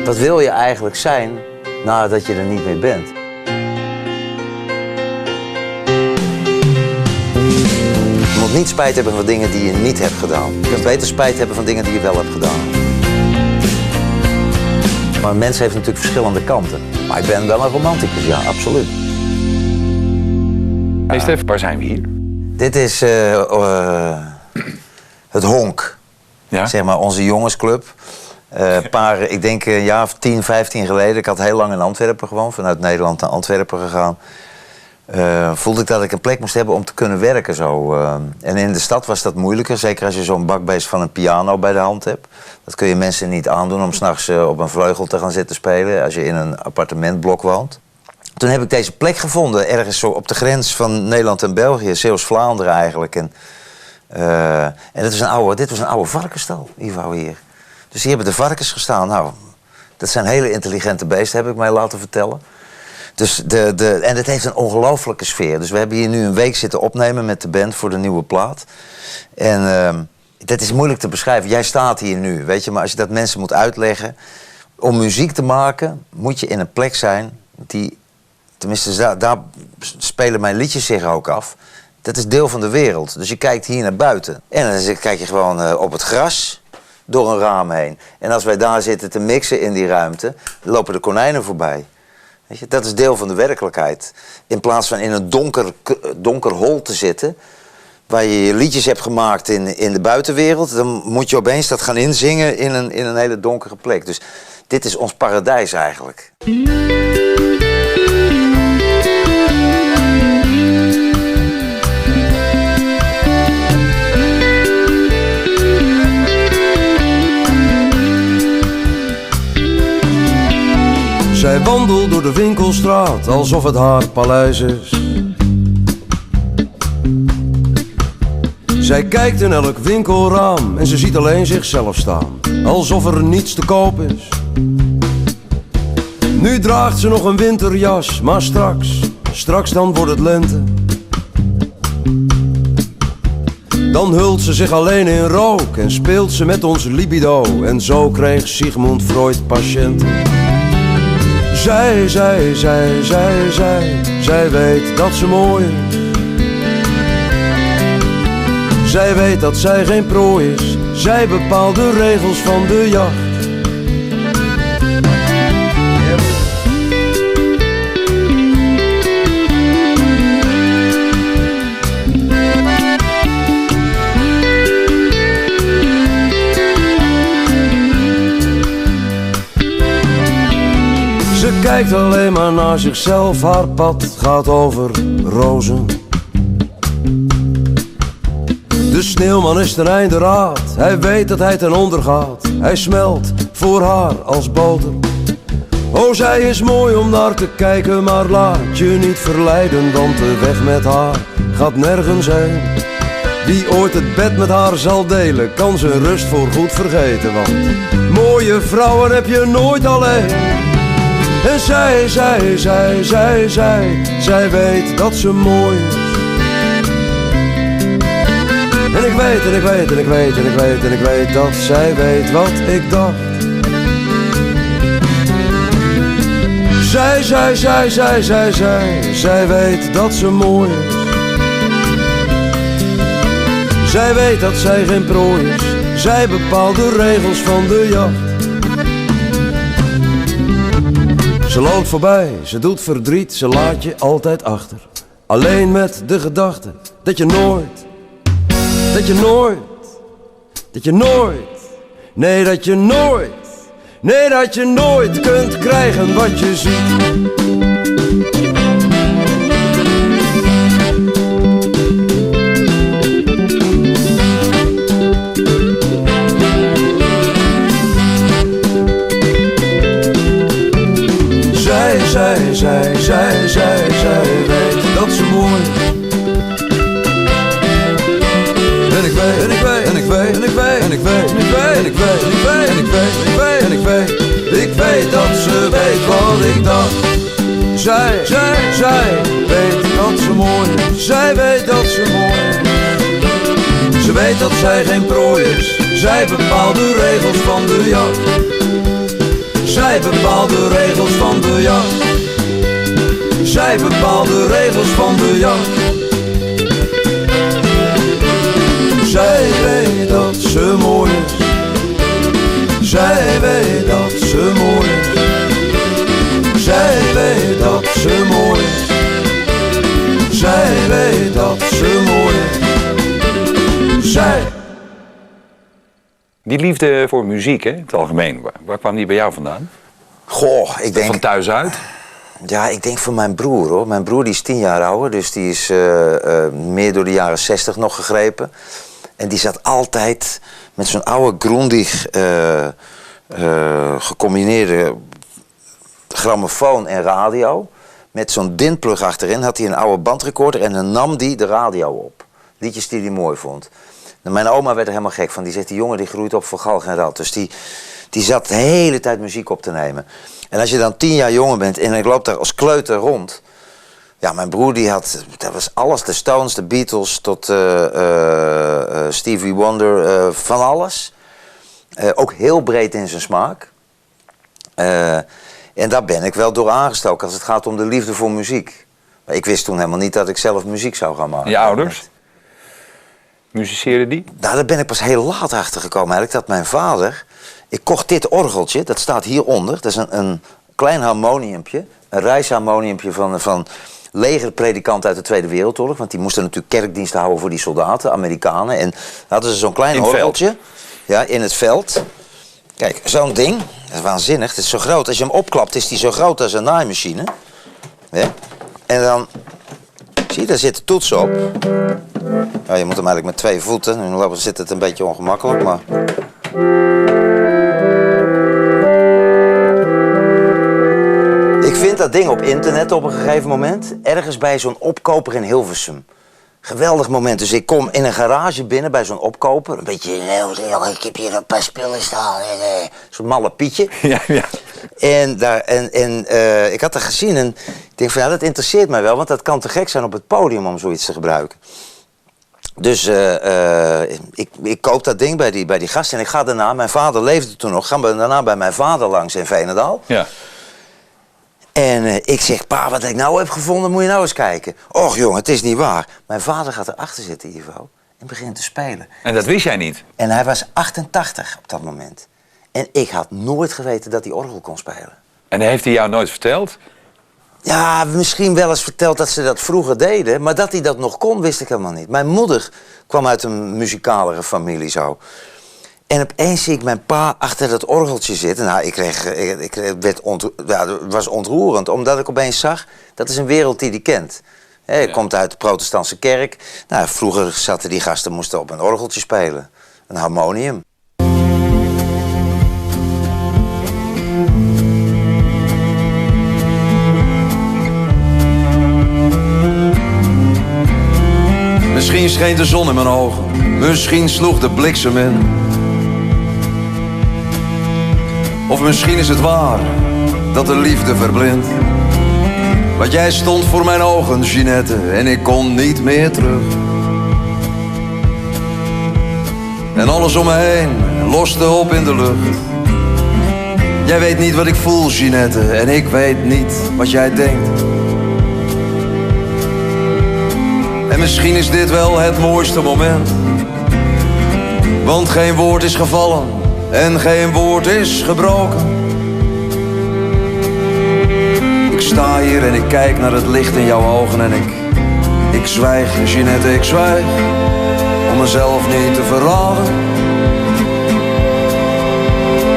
Wat wil je eigenlijk zijn nadat je er niet meer bent? Je moet niet spijt hebben van dingen die je niet hebt gedaan. Je kunt beter spijt hebben van dingen die je wel hebt gedaan. Maar een mens heeft natuurlijk verschillende kanten. Maar ik ben wel een romanticus, ja, absoluut. Hey Stef, waar zijn we hier? Dit is het Honk, Ja? zeg maar onze jongensclub. Ik denk een jaar of 10, 15 geleden. Ik had heel lang in Antwerpen gewoond, vanuit Nederland naar Antwerpen gegaan. Voelde ik dat ik een plek moest hebben om te kunnen werken zo. En in de stad was dat moeilijker, zeker als je zo'n bakbeest van een piano bij de hand hebt. Dat kun je mensen niet aandoen om 's nachts op een vleugel te gaan zitten spelen als je in een appartementblok woont. Toen heb ik deze plek gevonden, ergens zo op de grens van Nederland en België, Zeeuws-Vlaanderen eigenlijk. En dit was een oude varkensstal, Ivo, hier. Dus hier hebben de varkens gestaan. Nou, dat zijn hele intelligente beesten, heb ik mij laten vertellen. Dus en het heeft een ongelooflijke sfeer. Dus we hebben hier nu een week zitten opnemen met de band voor de nieuwe plaat. En dat is moeilijk te beschrijven. Jij staat hier nu, weet je. Maar als je dat mensen moet uitleggen. Om muziek te maken moet je in een plek zijn die... Tenminste, daar spelen mijn liedjes zich ook af. Dat is deel van de wereld. Dus je kijkt hier naar buiten. En dan kijk je gewoon op het gras door een raam heen. En als wij daar zitten te mixen in die ruimte, lopen de konijnen voorbij. Weet je, dat is deel van de werkelijkheid. In plaats van in een donker hol te zitten, waar je je liedjes hebt gemaakt in de buitenwereld, dan moet je opeens dat gaan inzingen in een hele donkere plek. Dus dit is ons paradijs eigenlijk. Zij wandelt door de winkelstraat alsof het haar paleis is. Zij kijkt in elk winkelraam en ze ziet alleen zichzelf staan, alsof er niets te koop is. Nu draagt ze nog een winterjas, maar straks dan wordt het lente. Dan hult ze zich alleen in rook en speelt ze met ons libido. En zo kreeg Sigmund Freud patiënten. Zij weet dat ze mooi is. Zij weet dat zij geen prooi is. Zij bepaalt de regels van de jacht. Ze kijkt alleen maar naar zichzelf, haar pad gaat over rozen. De sneeuwman is ten einde raad, hij weet dat hij ten onder gaat. Hij smelt voor haar als boter. Oh, zij is mooi om naar te kijken, maar laat je niet verleiden, want de weg met haar gaat nergens heen. Wie ooit het bed met haar zal delen, kan zijn rust voorgoed vergeten, want mooie vrouwen heb je nooit alleen. En zij weet dat ze mooi is. En ik weet dat zij weet wat ik dacht. Zij weet dat ze mooi is. Zij weet dat zij geen prooi is. Zij bepaalt de regels van de jacht. Ze loopt voorbij, ze doet verdriet, ze laat je altijd achter. Alleen met de gedachte dat je nooit, nee, dat je nooit kunt krijgen wat je ziet. Zij weet dat ze mooi is. En ik weet dat ze weet wat ik dacht. Zij weet dat ze mooi is. Zij weet dat ze mooi is. Ze weet dat zij geen prooi is. Zij bepaalt de regels van de jacht. Zij bepaalt de regels van de jacht. Zij bepaalt de regels van de jacht. Zij weet dat ze mooi is. Zij weet dat ze mooi is. Zij weet dat ze mooi is. Zij weet dat ze mooi is. Zij. Die liefde voor muziek, hè, in het algemeen, waar kwam die bij jou vandaan? Goh, ik denk... Van thuis uit? Ja, ik denk van mijn broer, hoor. Mijn broer die is 10 jaar ouder, dus die is meer door de jaren 60 nog gegrepen. En die zat altijd met zo'n oude Grundig gecombineerde grammofoon en radio. Met zo'n dinplug achterin had hij een oude bandrecorder en dan nam die de radio op. Liedjes die hij mooi vond. En mijn oma werd er helemaal gek van. Die zegt, die jongen die groeit op voor galg en rad. Dus die zat de hele tijd muziek op te nemen. En als je dan 10 jaar jonger bent en ik loop daar als kleuter rond. Ja, mijn broer die had, dat was alles. De Stones, de Beatles tot Stevie Wonder, van alles. Ook heel breed in zijn smaak. En daar ben ik wel door aangestoken als het gaat om de liefde voor muziek. Maar ik wist toen helemaal niet dat ik zelf muziek zou gaan maken. Je ouders? Musiceerden die? Nou, daar ben ik pas heel laat achter gekomen eigenlijk. Dat mijn vader... Ik kocht dit orgeltje, dat staat hieronder. Dat is een klein harmoniumpje. Een reisharmoniumpje van legerpredikanten uit de Tweede Wereldoorlog. Want die moesten natuurlijk kerkdiensten houden voor die soldaten, Amerikanen. En hadden ze zo'n klein orgeltje. Ja, in het veld. Kijk, zo'n ding. Dat is waanzinnig. Het is zo groot. Als je hem opklapt, is die zo groot als een naaimachine. Ja. En dan... Zie je, daar zit de toets op. Ja, je moet hem eigenlijk met 2 voeten. Nu zit het een beetje ongemakkelijk, maar... Ik vind dat ding op internet op een gegeven moment. Ergens bij zo'n opkoper in Hilversum. Geweldig moment. Dus ik kom in een garage binnen bij zo'n opkoper. Een beetje, ik heb hier een paar spullen staan. Zo'n malle Pietje. Ja, ja. En ik had dat gezien en ik denk van ja, dat interesseert mij wel. Want dat kan te gek zijn op het podium om zoiets te gebruiken. Dus ik koop dat ding bij die gast en ik ga daarna, mijn vader leefde toen nog, gaan we daarna bij mijn vader langs in Veenendaal. Ja. En ik zeg, pa, wat ik nou heb gevonden, moet je nou eens kijken. Och jongen, het is niet waar. Mijn vader gaat erachter zitten, Ivo, en begint te spelen. En dat wist jij niet? En hij was 88 op dat moment. En ik had nooit geweten dat hij orgel kon spelen. En heeft hij jou nooit verteld? Ja, misschien wel eens verteld dat ze dat vroeger deden. Maar dat hij dat nog kon, wist ik helemaal niet. Mijn moeder kwam uit een muzikalere familie zo. En opeens zie ik mijn pa achter dat orgeltje zitten. Nou, het was ontroerend. Omdat ik opeens zag, dat is een wereld die hij kent. Hij komt uit de protestantse kerk. Nou, vroeger zaten die gasten, moesten op een orgeltje spelen. Een harmonium. Misschien scheen de zon in mijn ogen, misschien sloeg de bliksem in. Of misschien is het waar dat de liefde verblindt. Want jij stond voor mijn ogen, Ginette, en ik kon niet meer terug. En alles om me heen loste op in de lucht. Jij weet niet wat ik voel, Ginette, en ik weet niet wat jij denkt. En misschien is dit wel het mooiste moment. Want geen woord is gevallen en geen woord is gebroken. Ik sta hier en ik kijk naar het licht in jouw ogen en ik zwijg, Ginette, ik zwijg. Om mezelf niet te verraden.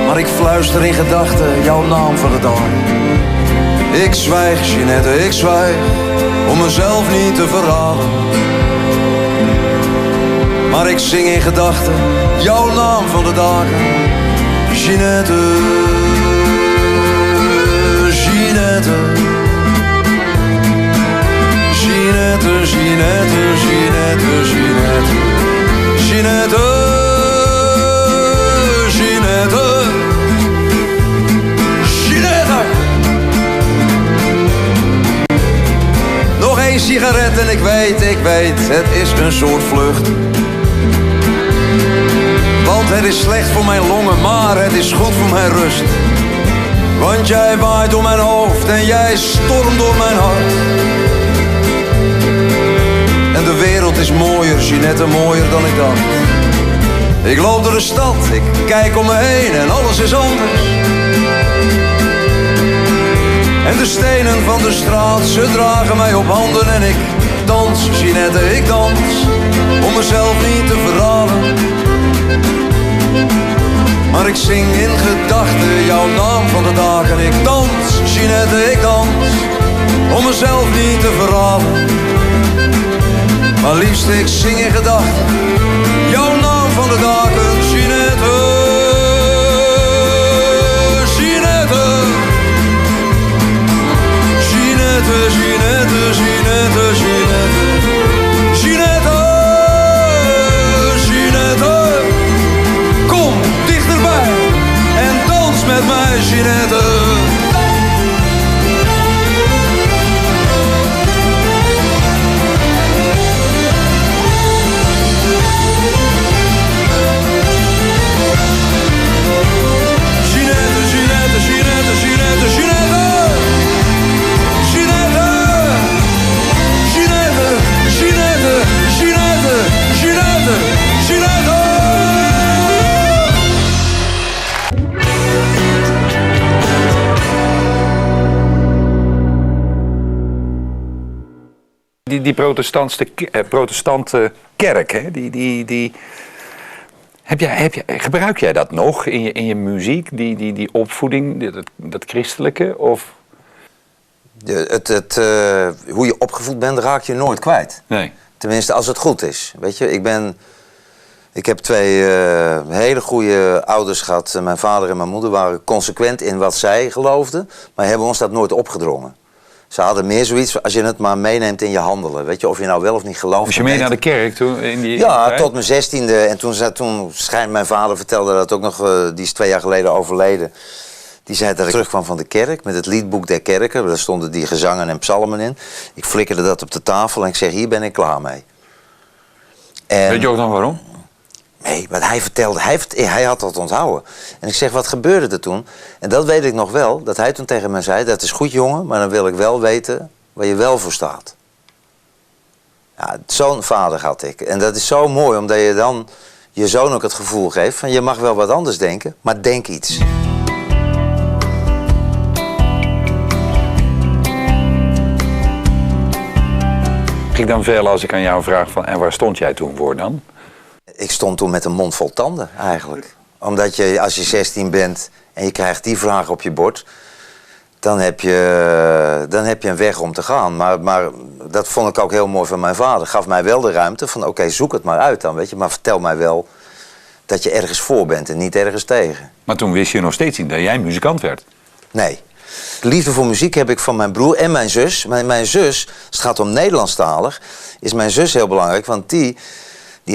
Maar ik fluister in gedachten jouw naam van de dag. Ik zwijg, Ginette, ik zwijg. Om mezelf niet te verraden. Maar ik zing in gedachten jouw naam van de dagen. Ginette, Ginette. Ginette, Ginette, Ginette, Ginette. Ginette, Ginette. Ginette. Nog één sigaret en ik weet, het is een soort vlucht. Want het is slecht voor mijn longen, maar het is goed voor mijn rust. Want jij waait door mijn hoofd en jij stormt door mijn hart. En de wereld is mooier, Jeanette, mooier dan ik dacht. Ik loop door de stad, ik kijk om me heen en alles is anders. En de stenen van de straat, ze dragen mij op handen en ik dans, Jeanette, ik dans, om mezelf niet te verraden. Maar ik zing in gedachten jouw naam van de dagen. Ik dans, Jeanette, ik dans, om mezelf niet te verraden. Maar liefst ik zing in gedachten jouw naam van de dagen, Jeanette, Jeanette, Jeanette, Jeanette, Jeanette, Jeanette, Jeanette, Jeanette. Kom dichterbij en dans met mij, Jeanette. Die protestante kerk, hè? Gebruik jij dat nog in je muziek, die opvoeding, dat christelijke? Of? Hoe je opgevoed bent, raak je nooit kwijt. Nee. Tenminste, als het goed is. Weet je, ik heb twee hele goede ouders gehad. Mijn vader en mijn moeder waren consequent in wat zij geloofden, maar hebben ons dat nooit opgedrongen. Ze hadden meer zoiets als je het maar meeneemt in je handelen. Weet je, of je nou wel of niet gelooft. Was je mee naar de kerk toen? Ja, tot mijn 16e. En toen schijnt mijn vader vertelde dat ook nog, die is 2 jaar geleden overleden. Die zei dat ik terugkwam van de kerk met het liedboek der kerken. Daar stonden die gezangen en psalmen in. Ik flikkerde dat op de tafel en ik zeg, hier ben ik klaar mee. En weet je ook dan waarom? Nee, wat hij vertelde, hij had dat onthouden. En ik zeg, wat gebeurde er toen? En dat weet ik nog wel, dat hij toen tegen mij zei, dat is goed jongen, maar dan wil ik wel weten waar je wel voor staat. Ja, zo'n vader had ik. En dat is zo mooi, omdat je dan je zoon ook het gevoel geeft van, je mag wel wat anders denken, maar denk iets. Ik dan veel als ik aan jou vraag van, en waar stond jij toen voor dan? Ik stond toen met een mond vol tanden, eigenlijk. Omdat je, als je 16 bent en je krijgt die vraag op je bord, dan heb je een weg om te gaan. Maar dat vond ik ook heel mooi van mijn vader. Gaf mij wel de ruimte van, oké, zoek het maar uit dan, weet je. Maar vertel mij wel dat je ergens voor bent en niet ergens tegen. Maar toen wist je nog steeds niet dat jij muzikant werd. Nee. De liefde voor muziek heb ik van mijn broer en mijn zus. Mijn zus, als het gaat om Nederlandstalig, is mijn zus heel belangrijk, want die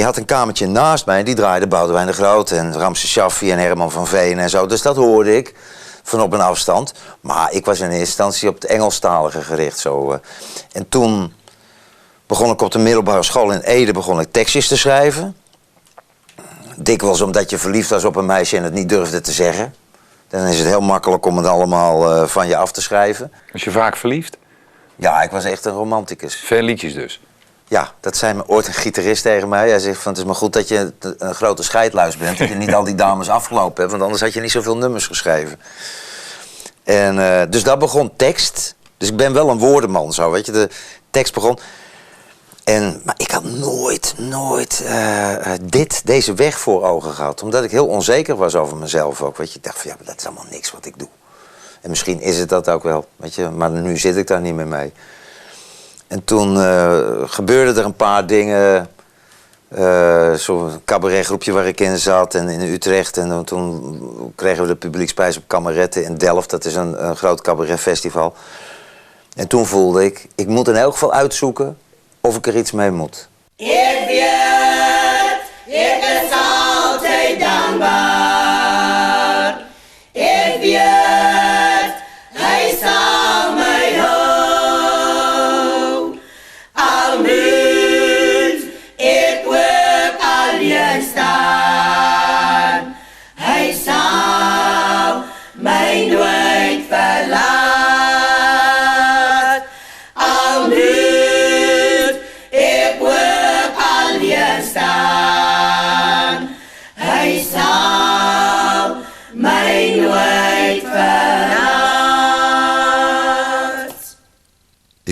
had een kamertje naast mij, die draaide Boudewijn de Groot en Ramses Shaffi en Herman van Veen en zo. Dus dat hoorde ik van op een afstand. Maar ik was in eerste instantie op het Engelstalige gericht. Zo. En toen begon ik op de middelbare school in Ede tekstjes te schrijven. Dikwijls omdat je verliefd was op een meisje en het niet durfde te zeggen. Dan is het heel makkelijk om het allemaal van je af te schrijven. Was je vaak verliefd? Ja, ik was echt een romanticus. Veel liedjes dus? Ja, dat zei ooit een gitarist tegen mij. Hij zegt van, het is maar goed dat je een grote scheidluis bent. Dat je niet al die dames afgelopen hebt, want anders had je niet zoveel nummers geschreven. En dus daar begon tekst. Dus ik ben wel een woordenman, zo, weet je. De tekst begon. Maar ik had nooit deze weg voor ogen gehad. Omdat ik heel onzeker was over mezelf ook. Weet je, ik dacht van, ja, maar dat is allemaal niks wat ik doe. En misschien is het dat ook wel, weet je. Maar nu zit ik daar niet meer mee. En toen gebeurden er een paar dingen. Zo'n cabaretgroepje waar ik in zat en in Utrecht. En toen kregen we de publieksprijs op Kameretten in Delft. Dat is een groot cabaretfestival. En toen voelde ik moet in elk geval uitzoeken of ik er iets mee moet. Ik weet, ik is altijd dankbaar. Ik weet, hij zal mij houden. Al moet ik ook alleen staan. Hij zal mij nooit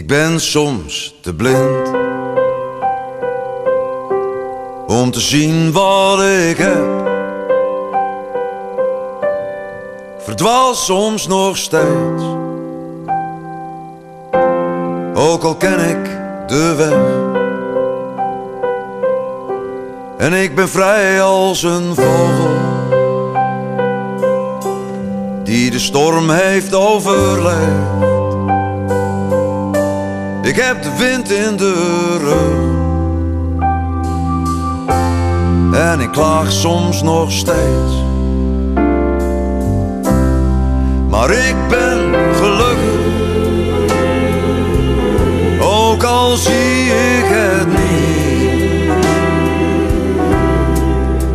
Ik ben soms te blind om te zien wat ik heb. Verdwaal soms nog steeds, ook al ken ik de weg. En ik ben vrij als een vogel die de storm heeft overleefd. Ik heb de wind in de rug en ik klaag soms nog steeds. Maar ik ben gelukkig, ook al zie ik het niet.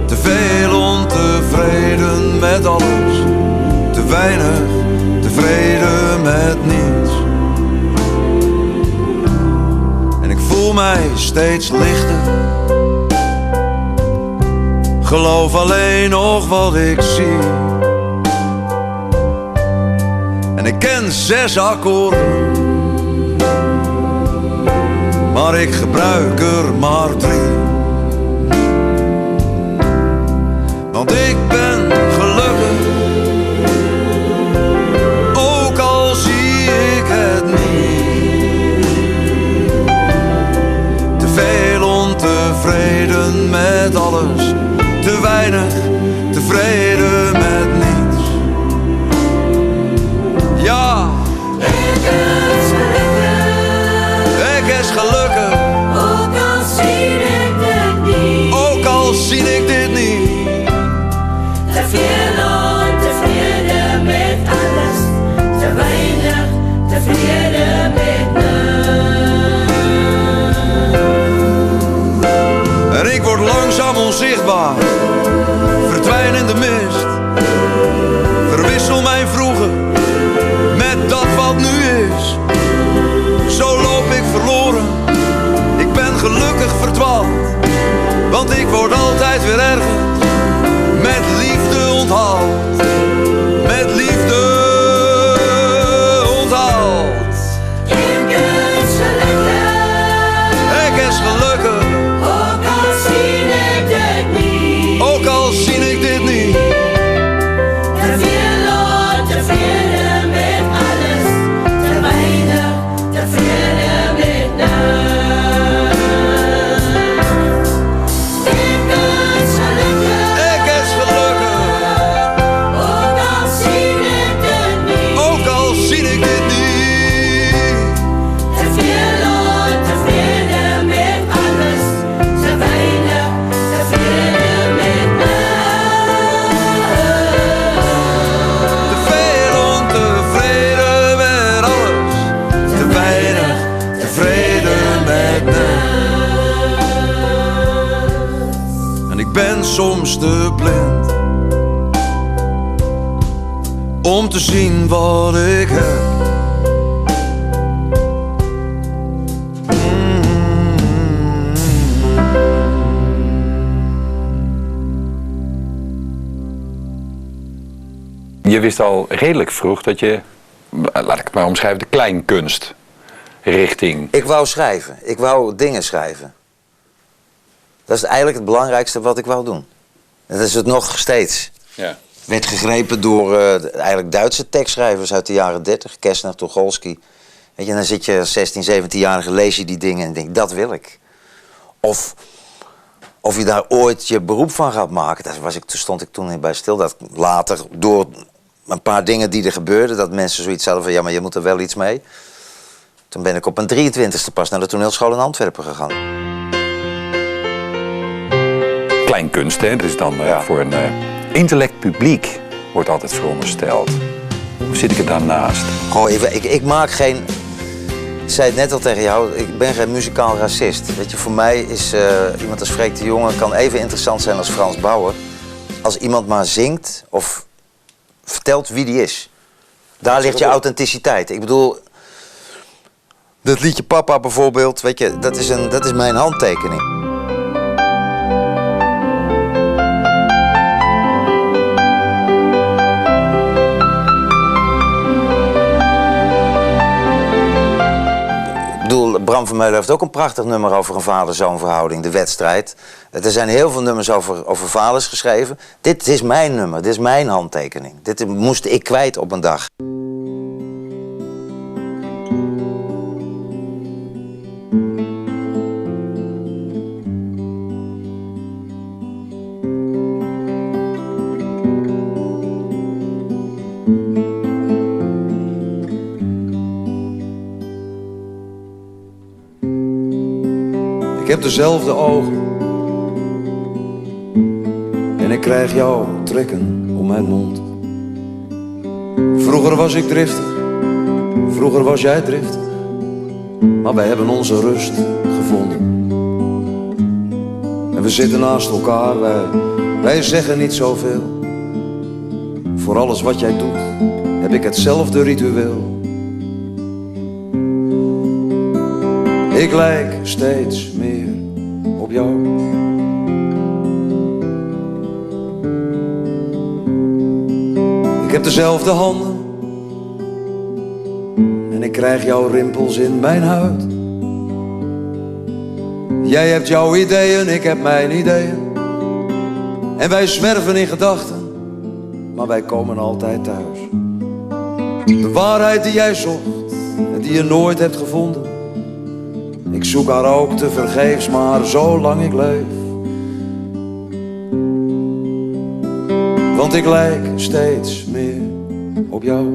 Te veel ontevreden met alles, te weinig tevreden met niets. En ik voel mij steeds lichter, geloof alleen nog wat ik zie. En ik ken 6 akkoorden, maar ik gebruik er maar 3. Want ik ben gelukkig, ook al zie ik het niet. Te veel ontevreden met alles, te weinig tevreden met niets. Ja, ik is gelukkig, Ook al zie ik dit niet, ook al zie ik dit niet. te veel ontevreden met alles, te weinig tevreden met niks. En ik word langzaam onzichtbaar, verdwijn in de mist. Verwissel mijn vroeger met dat wat nu is. Zo loop ik verloren, ik ben gelukkig verdwaald. Want ik word altijd weer ergens met liefde onthaald. Met liefde onthaald. Ik is gelukkig, Ik is gelukkig, ook al zie ik dit niet. ook al zie ik dit niet. Te veel ontevreden met alles, te weinig tevreden met niks. Ik is gelukkig, Ik is gelukkig, ook al zie ik dit niet. ook al zie ik dit niet. Te veel ontevreden met alles, te weinig tevreden met Te veel ontevreden met alles, te weinig tevreden met niks. En ik ben soms te blind om te zien wat ik heb. Je wist al redelijk vroeg dat je, laat ik het maar omschrijven, de kleinkunst richting. Ik wou schrijven. Ik wou dingen schrijven. Dat is eigenlijk het belangrijkste wat ik wou doen. En dat is het nog steeds. Ja. Werd gegrepen door eigenlijk Duitse tekstschrijvers uit de jaren 30. Kessner, Tucholsky. Weet je, dan zit je als 16, 17-jarige, lees je die dingen en denk, dat wil ik. Of je daar ooit je beroep van gaat maken. Daar stond ik toen bij stil. Dat later, door een paar dingen die er gebeurden, dat mensen zoiets hadden van, ja, maar je moet er wel iets mee. Toen ben ik op mijn 23e pas naar de toneelschool in Antwerpen gegaan. Kleinkunst, hè? Dat is dan voor een intellect publiek, wordt altijd verondersteld. Hoe zit ik er dan naast? Goh, ik maak geen... Ik zei het net al tegen jou, ik ben geen muzikaal racist. Weet je, voor mij is iemand als Freek de Jonge kan even interessant zijn als Frans Bauer. Als iemand maar zingt of vertelt wie die is. Daar ligt je authenticiteit. Ik bedoel, dat liedje Papa bijvoorbeeld, weet je, dat is mijn handtekening. Bram Vermeulen heeft ook een prachtig nummer over een vader-zoon verhouding, De Wedstrijd. Er zijn heel veel nummers over vaders geschreven. Dit is mijn nummer, dit is mijn handtekening. Dit moest ik kwijt op een dag. Ik heb dezelfde ogen en ik krijg jouw trekken om mijn mond. Vroeger was ik driftig, vroeger was jij driftig, maar wij hebben onze rust gevonden. En we zitten naast elkaar, wij zeggen niet zoveel. Voor alles wat jij doet, heb ik hetzelfde ritueel. Ik lijk steeds meer op jou. Ik heb dezelfde handen en ik krijg jouw rimpels in mijn huid. Jij hebt jouw ideeën, ik heb mijn ideeën. En wij zwerven in gedachten, maar wij komen altijd thuis. De waarheid die jij zocht en die je nooit hebt gevonden. Ik zoek haar ook te vergeefs, maar zolang ik leef. Want ik lijk steeds meer op jou.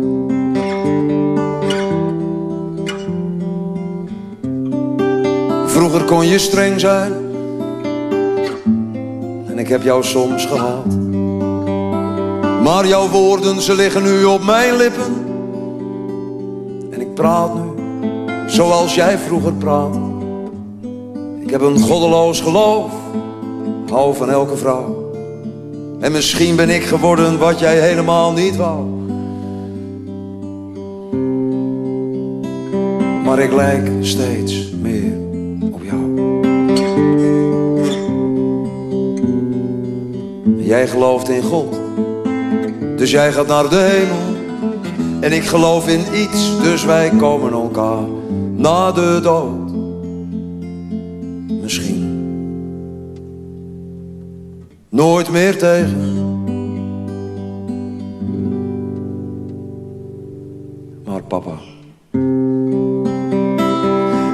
Vroeger kon je streng zijn en ik heb jou soms gehaat. Maar jouw woorden, ze liggen nu op mijn lippen. En ik praat nu zoals jij vroeger praatte. Ik heb een goddeloos geloof, hou van elke vrouw. En misschien ben ik geworden wat jij helemaal niet wou. Maar ik lijk steeds meer op jou. Jij gelooft in God, dus jij gaat naar de hemel. En ik geloof in iets, dus wij komen elkaar na de dood. Misschien nooit meer tegen. Maar papa,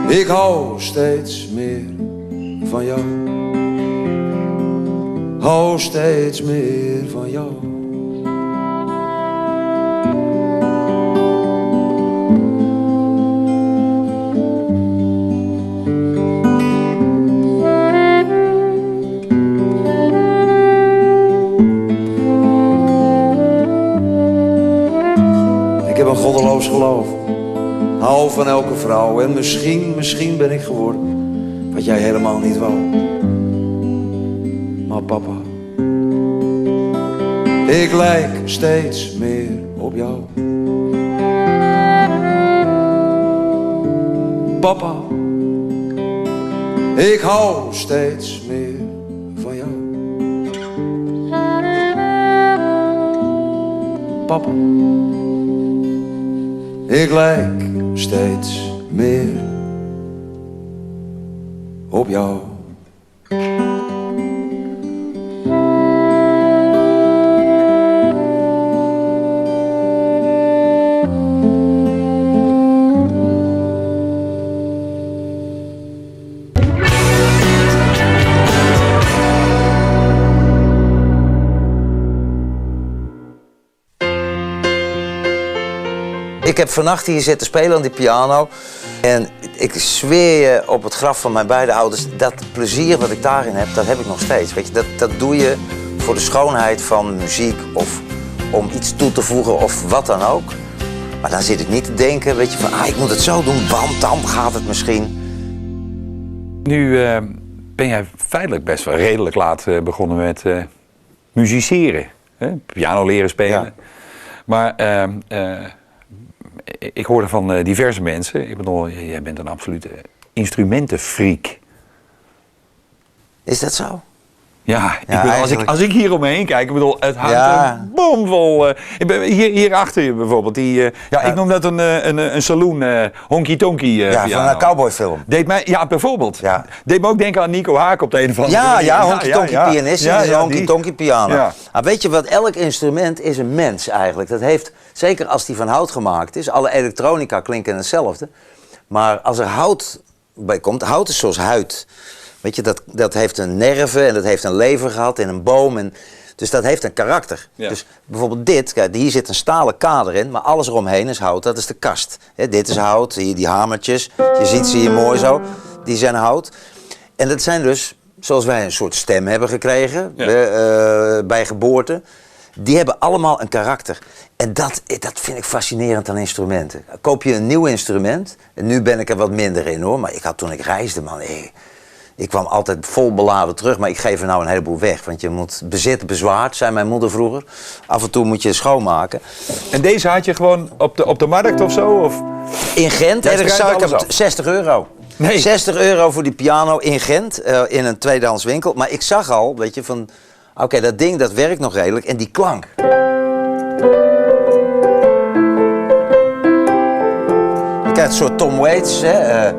ik hou steeds meer van jou. Hou steeds meer van jou. Een goddeloos geloof, hou van elke vrouw. En misschien ben ik geworden wat jij helemaal niet wou. Maar papa, ik lijk steeds meer op jou. Papa, ik hou steeds meer van jou. Papa, ik lijk steeds meer op jou. Ik heb vannacht hier zitten spelen aan die piano. En ik zweer je op het graf van mijn beide ouders, dat plezier wat ik daarin heb, dat heb ik nog steeds. Weet je, dat doe je voor de schoonheid van muziek of om iets toe te voegen of wat dan ook. Maar dan zit ik niet te denken, weet je, van ik moet het zo doen, want dan gaat het misschien. Nu ben jij feitelijk best wel redelijk laat begonnen met musiceren. Piano leren spelen. Ja. Maar ik hoorde van diverse mensen, ik bedoel, jij bent een absolute instrumentenfreak. Is dat zo? Ja, eigenlijk. als ik hier omheen kijk, ik bedoel, het hangt bomvol. Hier achter je bijvoorbeeld, ik noem dat een saloon, honky tonky. Van een cowboyfilm. Deed mij, bijvoorbeeld. Ja. Deed me ook denken aan Nico Haak op de een of andere manier. Ja, honky tonky pianist en een honky tonky piano. Ja. Maar weet je wat, elk instrument is een mens eigenlijk. Dat heeft, zeker als die van hout gemaakt is, alle elektronica klinken hetzelfde. Maar als er hout bij komt, hout is zoals huid. Weet je, dat heeft een nerve en dat heeft een leven gehad in een boom. Dus dat heeft een karakter. Ja. Dus bijvoorbeeld dit, kijk, hier zit een stalen kader in, maar alles eromheen is hout. Dat is de kast. Dit is hout, hier die hamertjes. Je ziet ze hier mooi zo. Die zijn hout. En dat zijn dus, zoals wij een soort stem hebben gekregen bij geboorte. Die hebben allemaal een karakter. En dat vind ik fascinerend aan instrumenten. Koop je een nieuw instrument, en nu ben ik er wat minder in hoor, maar ik had toen ik reisde, man, ik kwam altijd vol beladen terug, maar ik geef er nou een heleboel weg. Want je moet bezit bezwaard, zei mijn moeder vroeger. Af en toe moet je schoonmaken. En deze had je gewoon op de markt of zo? Of? In Gent, ergens zag ik hem €60. Nee. €60 voor die piano in Gent, in een tweedehands winkel. Maar ik zag al, weet je, van oké, dat ding dat werkt nog redelijk. En die klank. Je krijgt een soort Tom Waits, hè.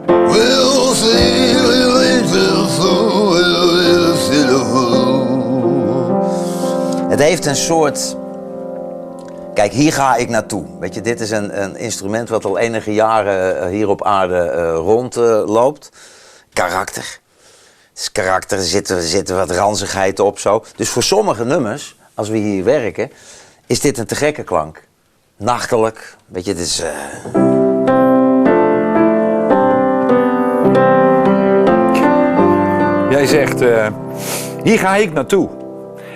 We'll see het heeft een soort... Kijk, hier ga ik naartoe. Weet je, dit is een instrument wat al enige jaren hier op aarde rondloopt. Karakter. Het is karakter, er zitten wat ranzigheid op zo. Dus voor sommige nummers, als we hier werken, is dit een te gekke klank. Nachtelijk. Weet je, het is... Jij zegt, hier ga ik naartoe.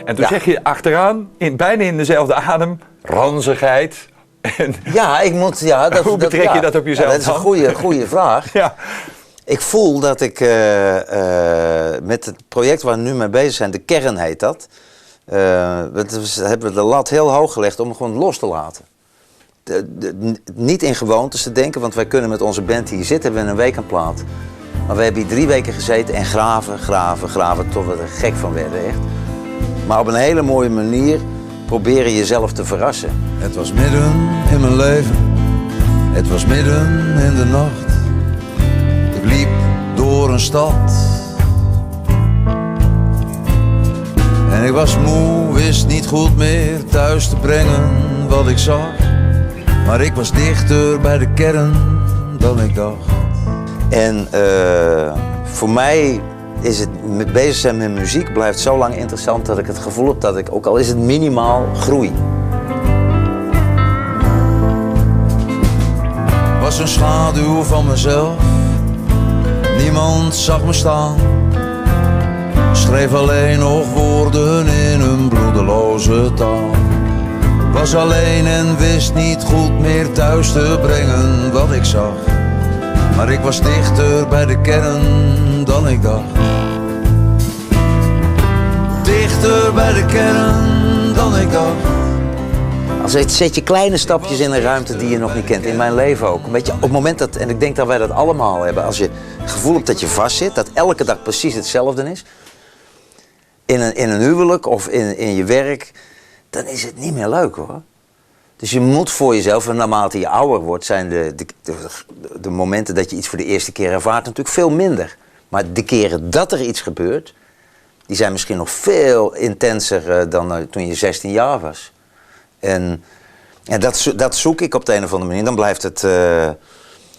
En toen zeg je achteraan, bijna in dezelfde adem, ranzigheid. En ja, ik moet... Ja, hoe betrek je dat op jezelf? Ja, dat is een goede vraag. Ja. Ik voel dat ik met het project waar we nu mee bezig zijn, de kern heet dat, hebben we de lat heel hoog gelegd om gewoon los te laten. Niet in gewoontes te denken, want wij kunnen met onze band hier zitten, hebben we een week aan plaat. Maar we hebben hier 3 weken gezeten en graven, tot we er gek van werden, echt. Maar op een hele mooie manier proberen jezelf te verrassen. Het was midden in mijn leven, het was midden in de nacht. Ik liep door een stad en ik was moe, wist niet goed meer thuis te brengen wat ik zag. Maar ik was dichter bij de kern dan ik dacht. En voor mij is het bezig zijn met muziek blijft zo lang interessant dat ik het gevoel heb dat ik, ook al is het minimaal, groei. Was een schaduw van mezelf, niemand zag me staan. Schreef alleen nog woorden in een bloedeloze taal. Was alleen en wist niet goed meer thuis te brengen wat ik zag. Maar ik was dichter bij de kern dan ik dacht. Dichter bij de kern dan ik dacht. Als je zet je kleine stapjes in een ruimte die je nog niet kent. In mijn leven ook. Weet je, op het moment dat, en ik denk dat wij dat allemaal hebben, als je het gevoel hebt dat je vastzit, dat elke dag precies hetzelfde is, in een huwelijk of in je werk, dan is het niet meer leuk hoor. Dus je moet voor jezelf, en naarmate je ouder wordt, zijn de momenten dat je iets voor de eerste keer ervaart natuurlijk veel minder. Maar de keren dat er iets gebeurt, die zijn misschien nog veel intenser dan toen je 16 jaar was. En dat zoek ik op de een of andere manier. Dan blijft het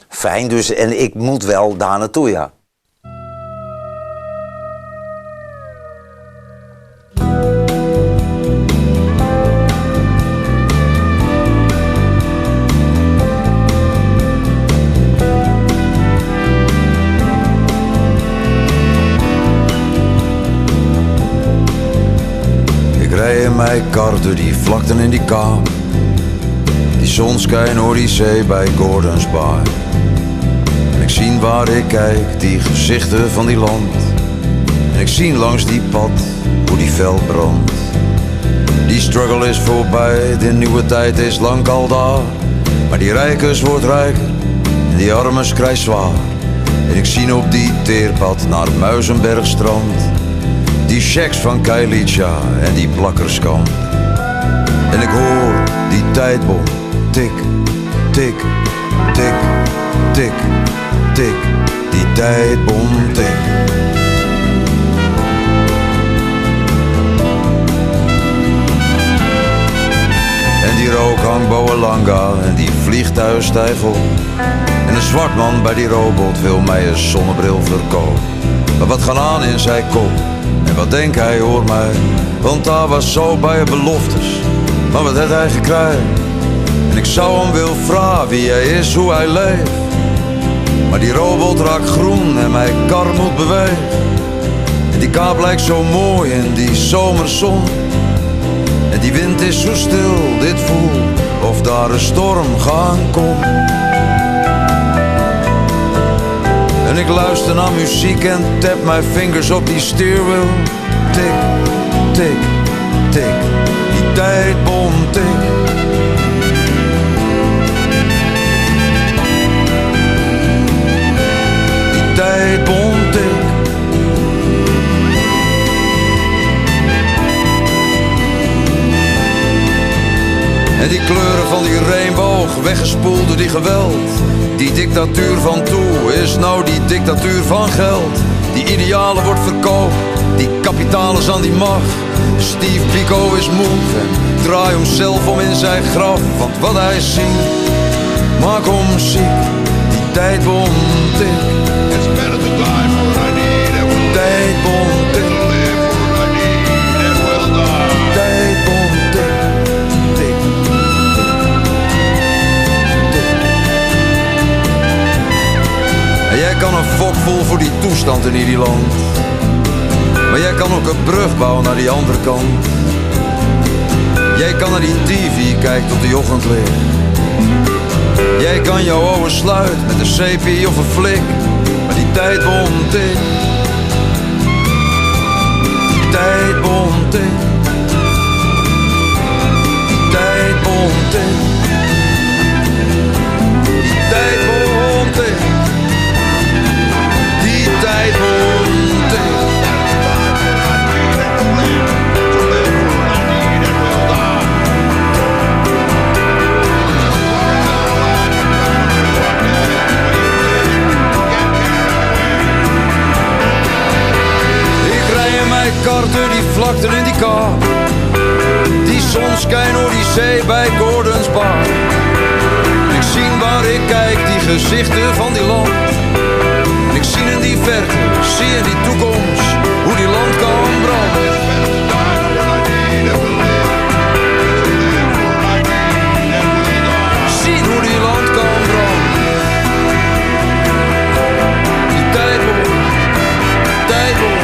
fijn. Dus, en ik moet wel daar naartoe, ja. Mijn kar door die vlakten in die kaap. Die zonskijn hoor die zee bij Gordons Bar. En ik zie waar ik kijk, die gezichten van die land. En ik zie langs die pad, hoe die vel brandt. Die struggle is voorbij, de nieuwe tijd is lang al daar. Maar die rijkers wordt rijker, en die armers krijgt zwaar. En ik zie op die teerpad naar het Muizenbergstrand die checks van Kailicha en die plakkerskant. En ik hoor die tijdbom, tik, tik, tik, tik, tik, die tijdbom, tik. En die rook hangt Boalanga en die vliegtuig stijgt op. En een zwart man bij die robot wil mij een zonnebril verkopen. Maar wat gaan aan in zijn kop? En wat denkt hij, hoor mij? Want daar was zo bij je beloftes. Maar wat heeft hij gekregen? En ik zou hem willen vragen wie hij is, hoe hij leeft. Maar die robot raakt groen en mijn kar moet bewegen. En die kaap lijkt zo mooi in die zomerzon. En die wind is zo stil, dit voelt of daar een storm gaan komt. En ik luister naar muziek en tap mijn vingers op die steerwheel. Tik, tik, tik, die tijdbom, tik. Die tijdbom, tik. En die kleuren van die regenboog, weggespoeld door die geweld. Die dictatuur van toe is nou die dictatuur van geld. Die idealen wordt verkoopt, die kapitaal is aan die macht. Steve Biko is moe en draai hemzelf om in zijn graf. Want wat hij ziet, maakt hem ziek. Die tijdbom tik. It's better to die for what I need and will Tijdbom tik. live for what I need and will die. Tijdbom tik. Tik. En jij kan een fok vol voor die toestand in ieder land. Maar jij kan ook een brug bouwen naar die andere kant. Jij kan naar die TV kijken tot die ochtend ligt. Jij kan jouw ogen sluiten met een sepie of een flik. Maar die tijdbom tik. Die tijdbom tik. Die tijdbom tik. Die tijdbom tik. Die tijdbom tik. Door die vlakten in die kaap. Die zon schijnt door die zee bij Gordons Bar. Ik zie waar ik kijk, die gezichten van die land. En ik zie in die verte, zie in die toekomst, hoe die land kan branden. Zie hoe die land kan branden. Die tijdbom, tijdbom.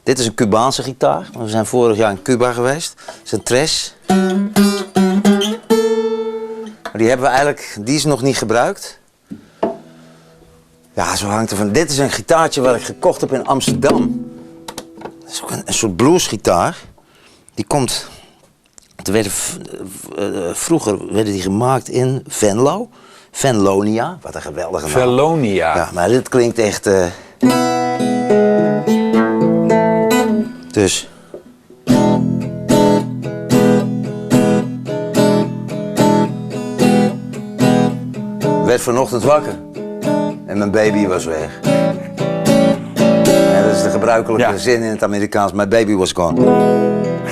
Dit is een Cubaanse gitaar. We zijn vorig jaar in Cuba geweest. Het is een Tres. Maar die hebben we eigenlijk, die is nog niet gebruikt. Ja, zo hangt er van. Dit is een gitaartje wat ik gekocht heb in Amsterdam. Dat is ook een soort bluesgitaar. Die komt. Vroeger werden die gemaakt in Venlo. Venlonia, wat een geweldige naam. Velonia. Ja, maar dit klinkt echt. Dus. Ik werd vanochtend wakker. En mijn baby was weg. Ja, dat is de gebruikelijke zin in het Amerikaans. My baby was gone.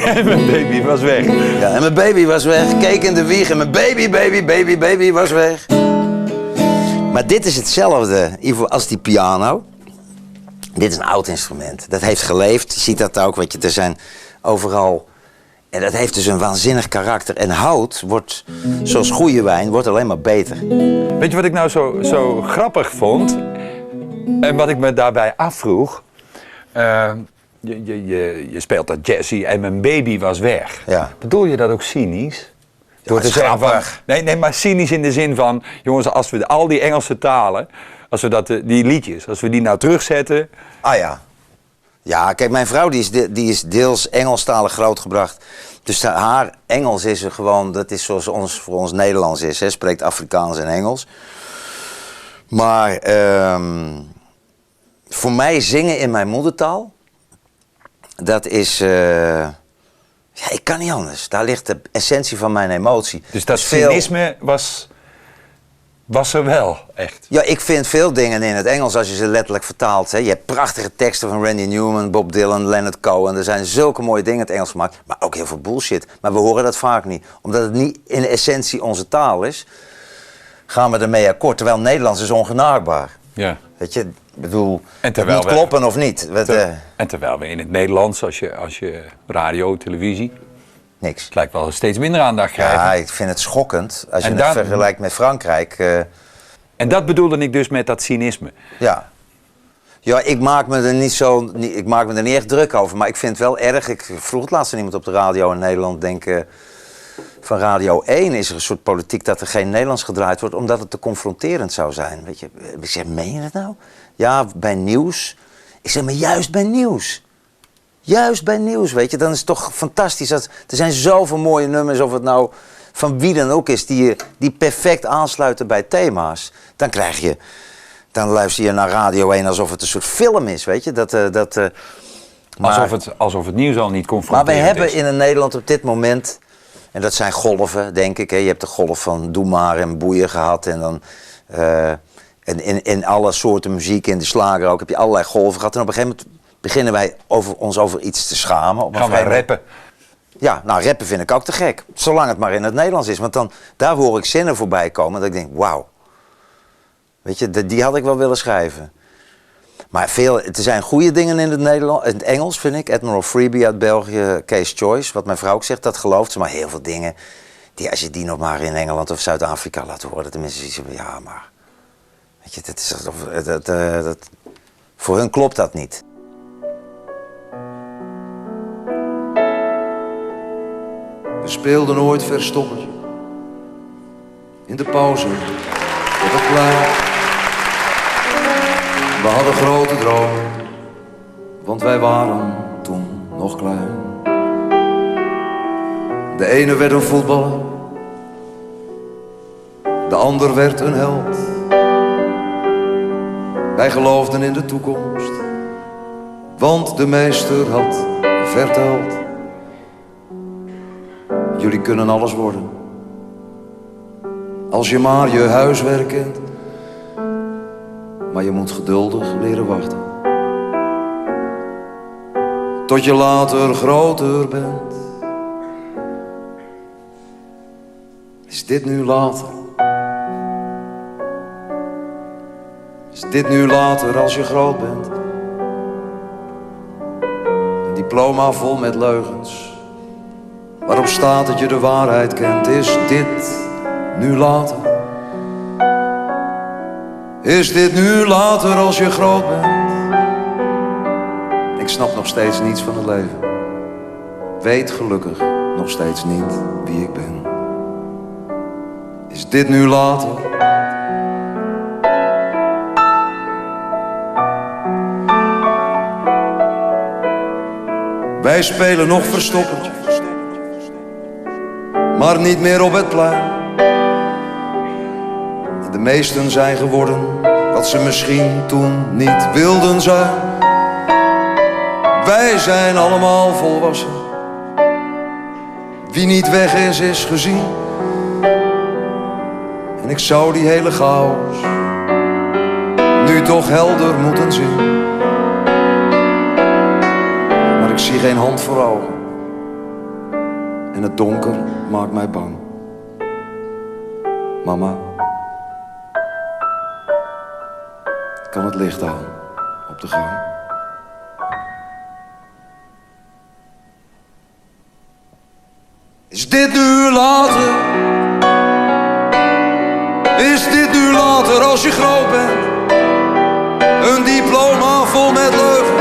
En mijn baby was weg. Ja, en mijn baby was weg. Keek in de wieg en mijn baby was weg. Maar dit is hetzelfde, Ivo, als die piano. Dit is een oud instrument. Dat heeft geleefd. Je ziet dat ook, weet je. Er zijn overal. En dat heeft dus een waanzinnig karakter. En hout wordt, zoals goede wijn, wordt alleen maar beter. Weet je wat ik nou zo grappig vond? En wat ik me daarbij afvroeg. Je speelt dat jazzy en mijn baby was weg. Ja. Bedoel je dat ook cynisch? Door te zeggen van, nee, maar cynisch in de zin van... Jongens, als we al die Engelse talen... Als we die liedjes, als we die nou terugzetten... Ah ja. Ja, kijk, mijn vrouw die is deels Engelstalig grootgebracht. Dus haar Engels is er gewoon, dat is zoals voor ons Nederlands is. Hè, spreekt Afrikaans en Engels. Maar voor mij zingen in mijn moedertaal, dat is... ja, ik kan niet anders. Daar ligt de essentie van mijn emotie. Dus dat cynisme was er wel, echt? Ja, ik vind veel dingen in het Engels, als je ze letterlijk vertaalt. Hè. Je hebt prachtige teksten van Randy Newman, Bob Dylan, Leonard Cohen. Er zijn zulke mooie dingen in het Engels gemaakt. Maar ook heel veel bullshit. Maar we horen dat vaak niet. Omdat het niet in de essentie onze taal is, gaan we ermee akkoord. Terwijl Nederlands is ongenaakbaar. Ja. Weet je, ik bedoel, het moet kloppen of niet. En terwijl we in het Nederlands, als je radio, televisie... Niks. Het lijkt wel steeds minder aandacht krijgen. Ja, ik vind het schokkend. Als je het vergelijkt met Frankrijk... En dat bedoelde ik dus met dat cynisme. Ja. Ja, ik maak me er niet echt druk over. Maar ik vind het wel erg. Ik vroeg het laatst aan iemand op de radio in Nederland. Van Radio 1 is er een soort politiek dat er geen Nederlands gedraaid wordt. Omdat het te confronterend zou zijn. Weet je, ik zeg, meen je dat nou? Ja, bij nieuws. Ik zeg, maar juist bij nieuws. Juist bij nieuws, weet je. Dan is het toch fantastisch. Er zijn zoveel mooie nummers, of het nou van wie dan ook is, die perfect aansluiten bij thema's. Dan luister je naar Radio 1 alsof het een soort film is, weet je. Alsof het nieuws al niet confronterend is. Maar wij hebben in Nederland op dit moment, en dat zijn golven, denk ik. Hè. Je hebt de golf van Doe maar en Boeien gehad. En dan in alle soorten muziek, in de slager ook, heb je allerlei golven gehad. En op een gegeven moment beginnen wij ons over iets te schamen. Gaan wij rappen? Ja, nou, rappen vind ik ook te gek. Zolang het maar in het Nederlands is. Want daar hoor ik zinnen voorbij komen dat ik denk, wauw. Weet je, die had ik wel willen schrijven. Maar er zijn goede dingen in het Engels, vind ik. Admiral Freebie uit België, Case Choice. Wat mijn vrouw ook zegt, dat gelooft ze. Maar heel veel dingen, als je die nog maar in Engeland of Zuid-Afrika laat horen, tenminste zien ze van, ja, maar... Weet je, voor hun klopt dat niet. We speelden ooit verstoppertje in de pauze op het plein. We hadden grote dromen, want wij waren toen nog klein. De ene werd een voetballer, de ander werd een held. Wij geloofden in de toekomst, want de meester had verteld: jullie kunnen alles worden, als je maar je huiswerk kent. Maar je moet geduldig leren wachten, tot je later groter bent. Is dit nu later? Is dit nu later als je groot bent? Een diploma vol met leugens, waarop staat dat je de waarheid kent. Is dit nu later? Is dit nu later als je groot bent? Ik snap nog steeds niets van het leven. Weet gelukkig nog steeds niet wie ik ben. Is dit nu later? Wij spelen nog verstoppertje, maar niet meer op het plein. De meesten zijn geworden wat ze misschien toen niet wilden zijn. Wij zijn allemaal volwassen. Wie niet weg is, is gezien. En ik zou die hele chaos nu toch helder moeten zien. Maar ik zie geen hand voor ogen. En het donker maakt mij bang. Mama, kan het licht aan op de gang? Is dit nu later? Is dit nu later als je groot bent? Een diploma vol met leugens,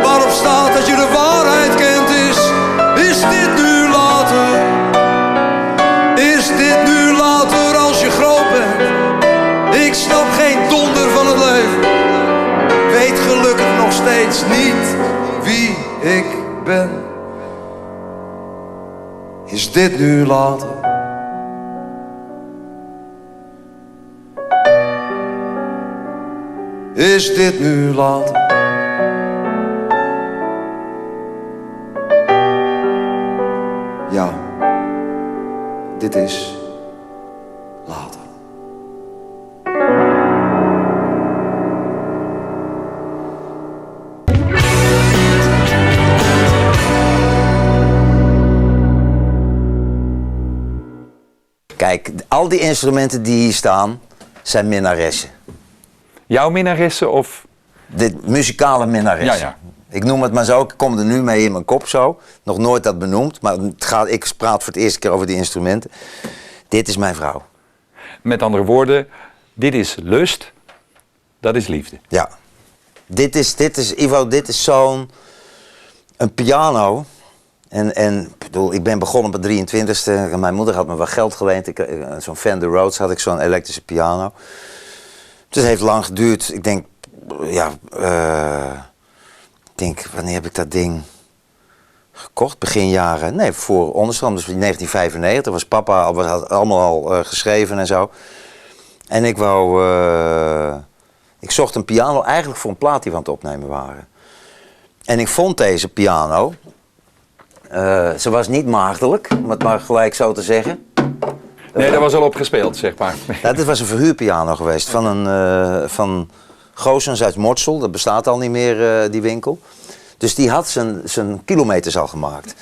waarop staat dat je de waarheid kent. Is dit nu later? Is dit nu later als je groot bent? Ik snap geen donder van het leven. Weet gelukkig nog steeds niet Is dit nu later? Is dit nu later? Ja, dit is later. Kijk, al die instrumenten die hier staan, zijn minnaressen. Jouw minnaressen of... De muzikale minnaressen. Ja, ja. Ik noem het maar zo, ik kom er nu mee in mijn kop zo. Nog nooit dat benoemd, maar ik praat voor het eerste keer over die instrumenten. Dit is mijn vrouw. Met andere woorden, dit is lust, dat is liefde. Ja. Dit is Ivo, dit is zo'n... Een piano. En bedoel, ik ben begonnen op mijn 23e. Mijn moeder had me wat geld geleend. Zo'n Fender Rhodes had ik, zo'n elektrische piano. Dus het heeft lang geduurd. Ik denk, ja... wanneer heb ik dat ding gekocht? Begin jaren, nee, voor onderstand, dus in 1995 was papa had allemaal al geschreven en zo. En ik zocht een piano eigenlijk voor een plaat die we aan het opnemen waren. En ik vond deze piano, ze was niet maagdelijk, om het maar gelijk zo te zeggen. Nee, daar was al op gespeeld, zeg maar. Ja, dit was een verhuurpiano geweest van Goossens uit Mortsel, dat bestaat al niet meer, die winkel. Dus die had zijn kilometers al gemaakt.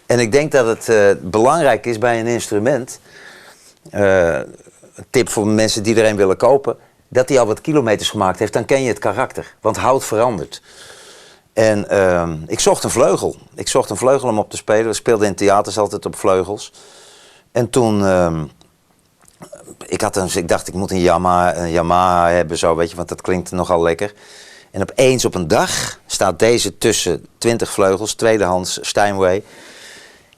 En ik denk dat het belangrijk is bij een instrument, een tip voor mensen die er een willen kopen, dat hij al wat kilometers gemaakt heeft, dan ken je het karakter. Want hout verandert. En ik zocht een vleugel. Ik zocht een vleugel om op te spelen. We speelden in theaters altijd op vleugels. En toen... ik dacht, ik moet een Yamaha hebben, zo, weet je, want dat klinkt nogal lekker. En opeens op een dag staat deze tussen 20 vleugels, tweedehands Steinway.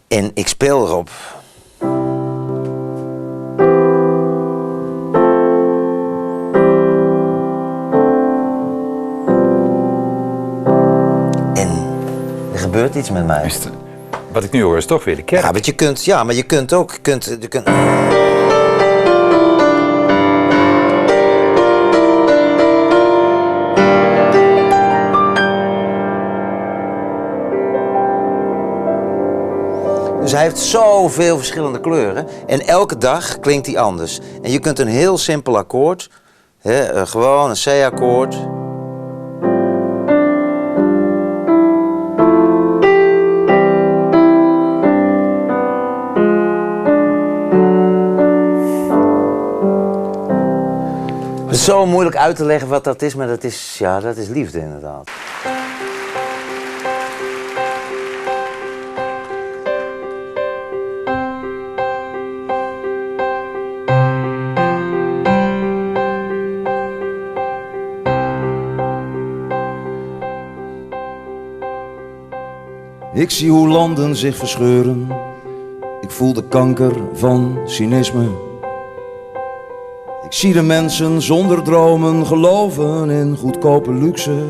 En ik speel erop. En er gebeurt iets met mij. Wat ik nu hoor is toch weer de kerk. Ja, maar je kunt ook... Je kunt... Dus hij heeft zoveel verschillende kleuren. En elke dag klinkt hij anders. En je kunt een heel simpel akkoord, gewoon een C-akkoord. Het is zo moeilijk uit te leggen wat dat is, maar dat is liefde inderdaad. Ik zie hoe landen zich verscheuren. Ik voel de kanker van cynisme. Ik zie de mensen zonder dromen geloven in goedkope luxe.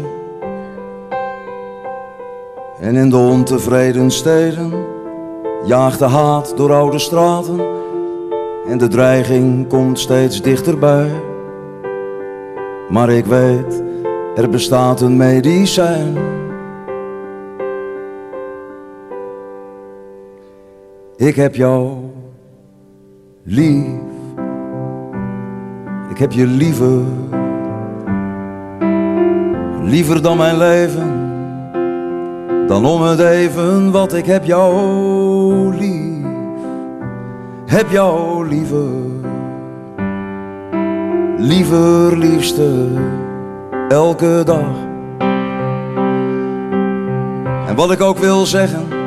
En in de ontevreden steden jaagt de haat door oude straten. En de dreiging komt steeds dichterbij. Maar ik weet, er bestaat een medicijn. Ik heb jou lief, ik heb je liever, liever dan mijn leven, dan om het even wat ik heb jou liever, liever liefste, elke dag. En wat ik ook wil zeggen,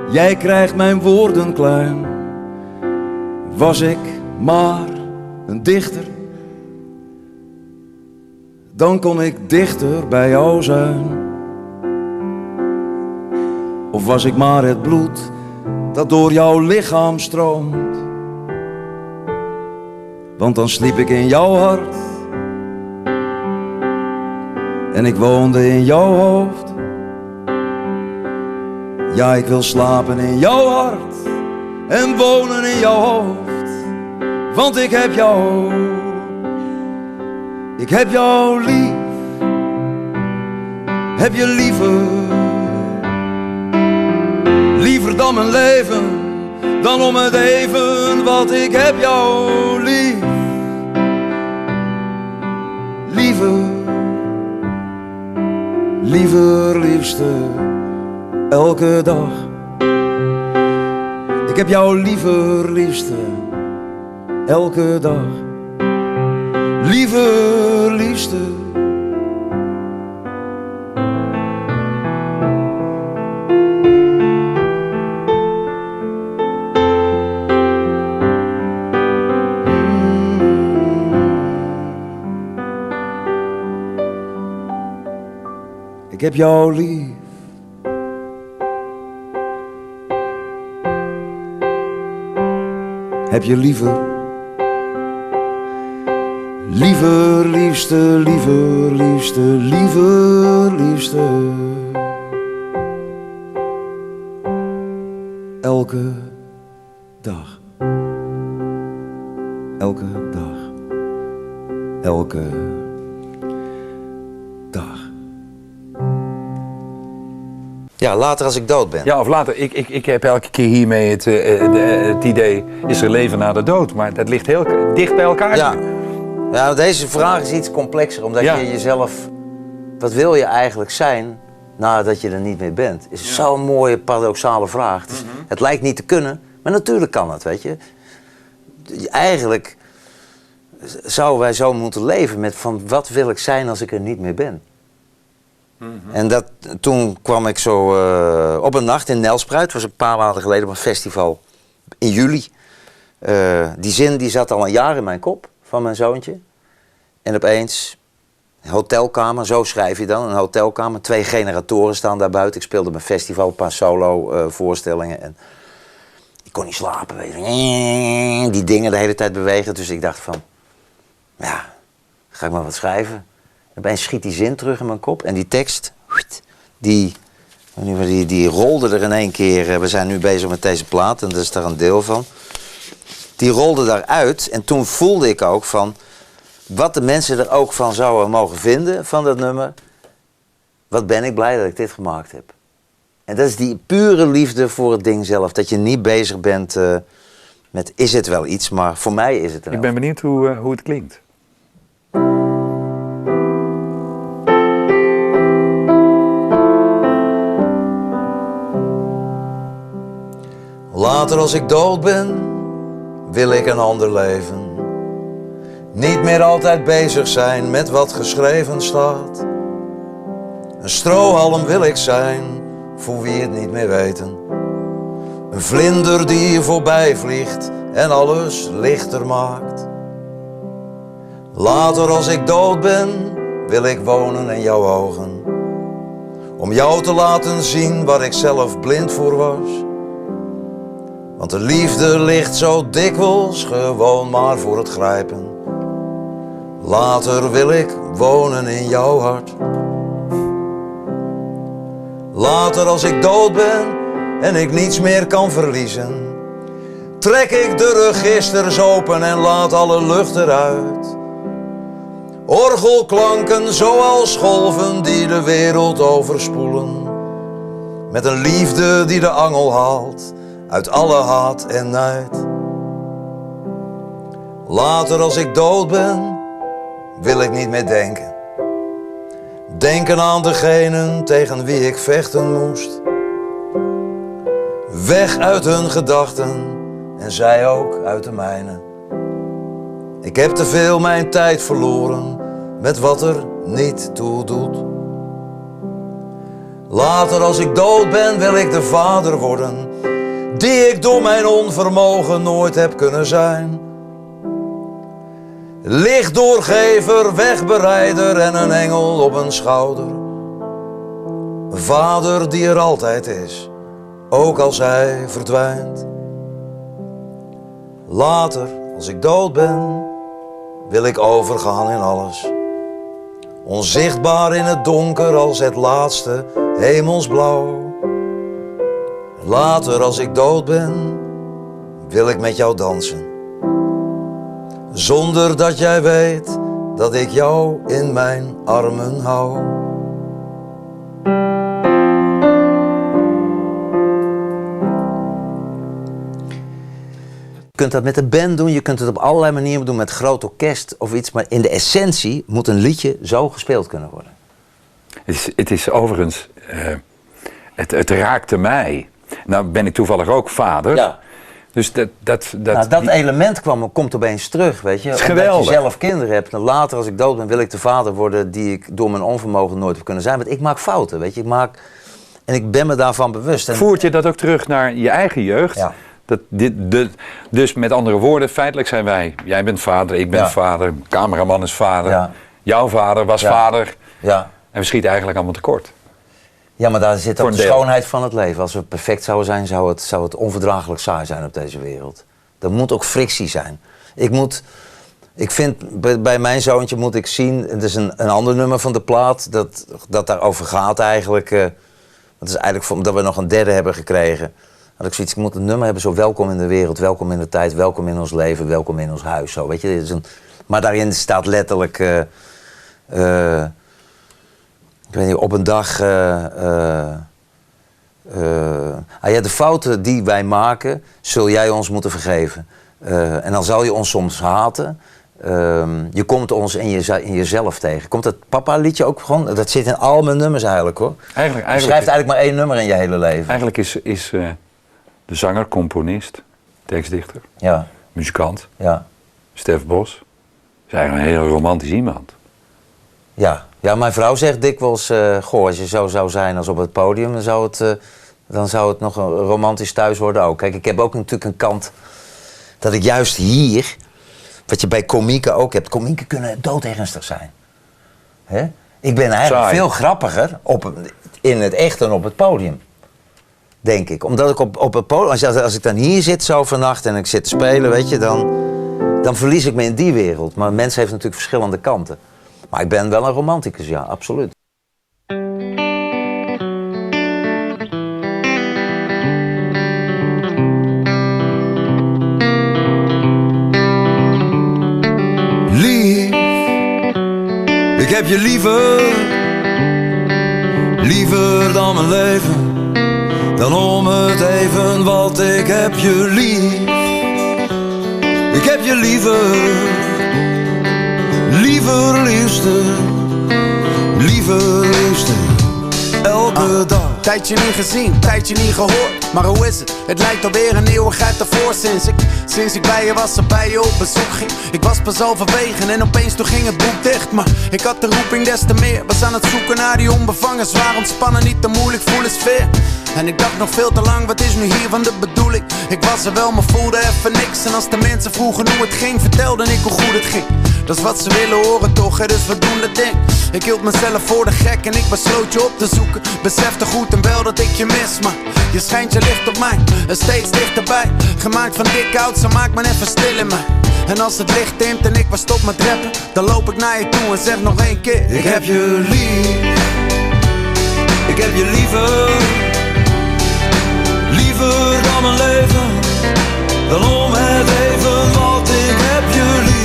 jij krijgt mijn woorden klein. Was ik maar een dichter, dan kon ik dichter bij jou zijn. Of was ik maar het bloed dat door jouw lichaam stroomt, want dan sliep ik in jouw hart en ik woonde in jouw hoofd. Ja, ik wil slapen in jouw hart en wonen in jouw hoofd. Want ik heb jou lief. Heb je liever dan mijn leven, dan om het even, wat ik heb jou lief. Liever, liefste, elke dag. Ik heb jou liever, liefste, elke dag. Liever, liefste. Ik heb jou lief. Heb je liever, liefste, liever, liefste. Elke dag. Elke dag. Elke dag. Ja, later als ik dood ben. Ja, of later. Ik heb elke keer hiermee het idee, is er leven na de dood? Maar dat ligt heel dicht bij elkaar. Ja. Ja, deze vraag is iets complexer, omdat je jezelf... Wat wil je eigenlijk zijn nadat je er niet meer bent? Is zo'n mooie paradoxale vraag. Dus het lijkt niet te kunnen, maar natuurlijk kan het, weet je. Eigenlijk zouden wij zo moeten leven met van wat wil ik zijn als ik er niet meer ben? En toen kwam ik zo op een nacht in Nelspruit, het was een paar maanden geleden op een festival in juli. Die zin die zat al een jaar in mijn kop van mijn zoontje. En opeens, hotelkamer, zo schrijf je dan, een hotelkamer. 2 generatoren staan daar buiten. Ik speelde mijn festival, een paar solo voorstellingen. En ik kon niet slapen, weet je. Die dingen de hele tijd bewegen. Dus ik dacht van, ja, ga ik maar wat schrijven. Opeens schiet die zin terug in mijn kop. En die tekst, die rolde er in één keer. We zijn nu bezig met deze plaat en dat is daar een deel van. Die rolde daaruit en toen voelde ik ook van... wat de mensen er ook van zouden mogen vinden van dat nummer. Wat ben ik blij dat ik dit gemaakt heb. En dat is die pure liefde voor het ding zelf. Dat je niet bezig bent met is het wel iets, maar voor mij is het er. Ik ben benieuwd hoe het klinkt. Later als ik dood ben, wil ik een ander leven. Niet meer altijd bezig zijn met wat geschreven staat. Een strohalm wil ik zijn, voor wie het niet meer weten. Een vlinder die hier voorbij vliegt en alles lichter maakt. Later als ik dood ben, wil ik wonen in jouw ogen. Om jou te laten zien waar ik zelf blind voor was. Want de liefde ligt zo dikwijls gewoon maar voor het grijpen. Later wil ik wonen in jouw hart. Later als ik dood ben en ik niets meer kan verliezen, trek ik de registers open en laat alle lucht eruit. Orgelklanken zoals golven die de wereld overspoelen. Met een liefde die de angel haalt uit alle haat en nijd. Later als ik dood ben, wil ik niet meer denken. Denken aan degenen tegen wie ik vechten moest. Weg uit hun gedachten en zij ook uit de mijne. Ik heb te veel mijn tijd verloren met wat er niet toe doet. Later als ik dood ben, wil ik de vader worden die ik door mijn onvermogen nooit heb kunnen zijn. Lichtdoorgever, wegbereider en een engel op een schouder. Een vader die er altijd is, ook als hij verdwijnt. Later, als ik dood ben, wil ik overgaan in alles. Onzichtbaar in het donker als het laatste hemelsblauw. Later, als ik dood ben, wil ik met jou dansen. Zonder dat jij weet dat ik jou in mijn armen hou. Je kunt dat met een band doen, je kunt het op allerlei manieren doen met groot orkest of iets. Maar in de essentie moet een liedje zo gespeeld kunnen worden. Het is overigens, het raakte mij. Nou ben ik toevallig ook vader. Ja. Dus dat Element komt opeens terug, weet je. Het is Omdat geweldig. je zelf kinderen hebt. En later, als ik dood ben, wil ik de vader worden die ik door mijn onvermogen nooit heb kunnen zijn. Want ik maak fouten, weet je. En ik ben me daarvan bewust. En voert je dat ook terug naar je eigen jeugd? Ja. Dus met andere woorden, feitelijk zijn wij... Jij bent vader, ik ben vader, cameraman is vader. Ja. Jouw vader was vader. Ja. En we schieten eigenlijk allemaal tekort. Ja, maar daar zit Voor ook de een deel. schoonheid van het leven. Als we perfect zouden zijn, zou het onverdraaglijk saai zijn op deze wereld. Er moet ook frictie zijn. Ik vind, bij mijn zoontje moet ik zien... Het is een ander nummer van de plaat dat daarover gaat eigenlijk. Dat is eigenlijk omdat we nog een derde hebben gekregen. Had ik zoiets, ik moet een nummer hebben zo welkom in de wereld, welkom in de tijd, welkom in ons leven, welkom in ons huis. Zo, weet je? Dit is maar daarin staat letterlijk... ik weet niet, op een dag... de fouten die wij maken, zul jij ons moeten vergeven. En dan zal je ons soms haten. Je komt ons in jezelf tegen. Komt dat papa-liedje ook gewoon? Dat zit in al mijn nummers eigenlijk, hoor. Je schrijft eigenlijk maar 1 nummer in je hele leven. Eigenlijk is de zanger, componist, tekstdichter, muzikant, Stef Bos... is eigenlijk een heel romantisch iemand. Ja, mijn vrouw zegt dikwijls... als je zo zou zijn als op het podium... dan zou het nog een romantisch thuis worden ook. Kijk, ik heb ook natuurlijk een kant... dat ik juist hier... wat je bij komieken ook hebt... komieken kunnen doodernstig zijn. Hè? Ik ben eigenlijk veel grappiger... in het echt dan op het podium. Denk ik. Omdat ik op het podium... Als ik dan hier zit zo vannacht... en ik zit te spelen, weet je... dan verlies ik me in die wereld. Maar een mens heeft natuurlijk verschillende kanten. Maar ik ben wel een romanticus, ja, absoluut. Lief, ik heb je liever dan mijn leven. Dan om het even, want ik heb je lief. Ik heb je liefste, elke dag. Tijdje niet gezien, tijdje niet gehoord. Maar hoe is het? Het lijkt alweer een eeuwigheid ervoor. Sinds ik bij je was, er bij je op bezoek ging. Ik was pas halverwege en opeens toen ging het boek dicht. Maar ik had de roeping des te meer. Was aan het zoeken naar die onbevangen, zwaar ontspannen, niet te moeilijk, voelen sfeer. En ik dacht nog veel te lang, wat is nu hiervan de bedoeling? Ik was er wel, maar voelde even niks. En als de mensen vroegen hoe het ging, vertelde ik hoe goed het ging. Dat is wat ze willen horen toch, hè? Dus we doen dat ding. Ik hield mezelf voor de gek en ik besloot je op te zoeken. Besefte goed en wel dat ik je mis, maar je schijnt je licht op mij en steeds dichterbij. Gemaakt van dik hout, zo maakt me even stil in mij. En als het licht dimt en ik was stop met rappen, dan loop ik naar je toe en zeg nog 1 keer: ik heb je lief. Ik heb je liever dan mijn leven. Dan om het even, want ik heb je lief.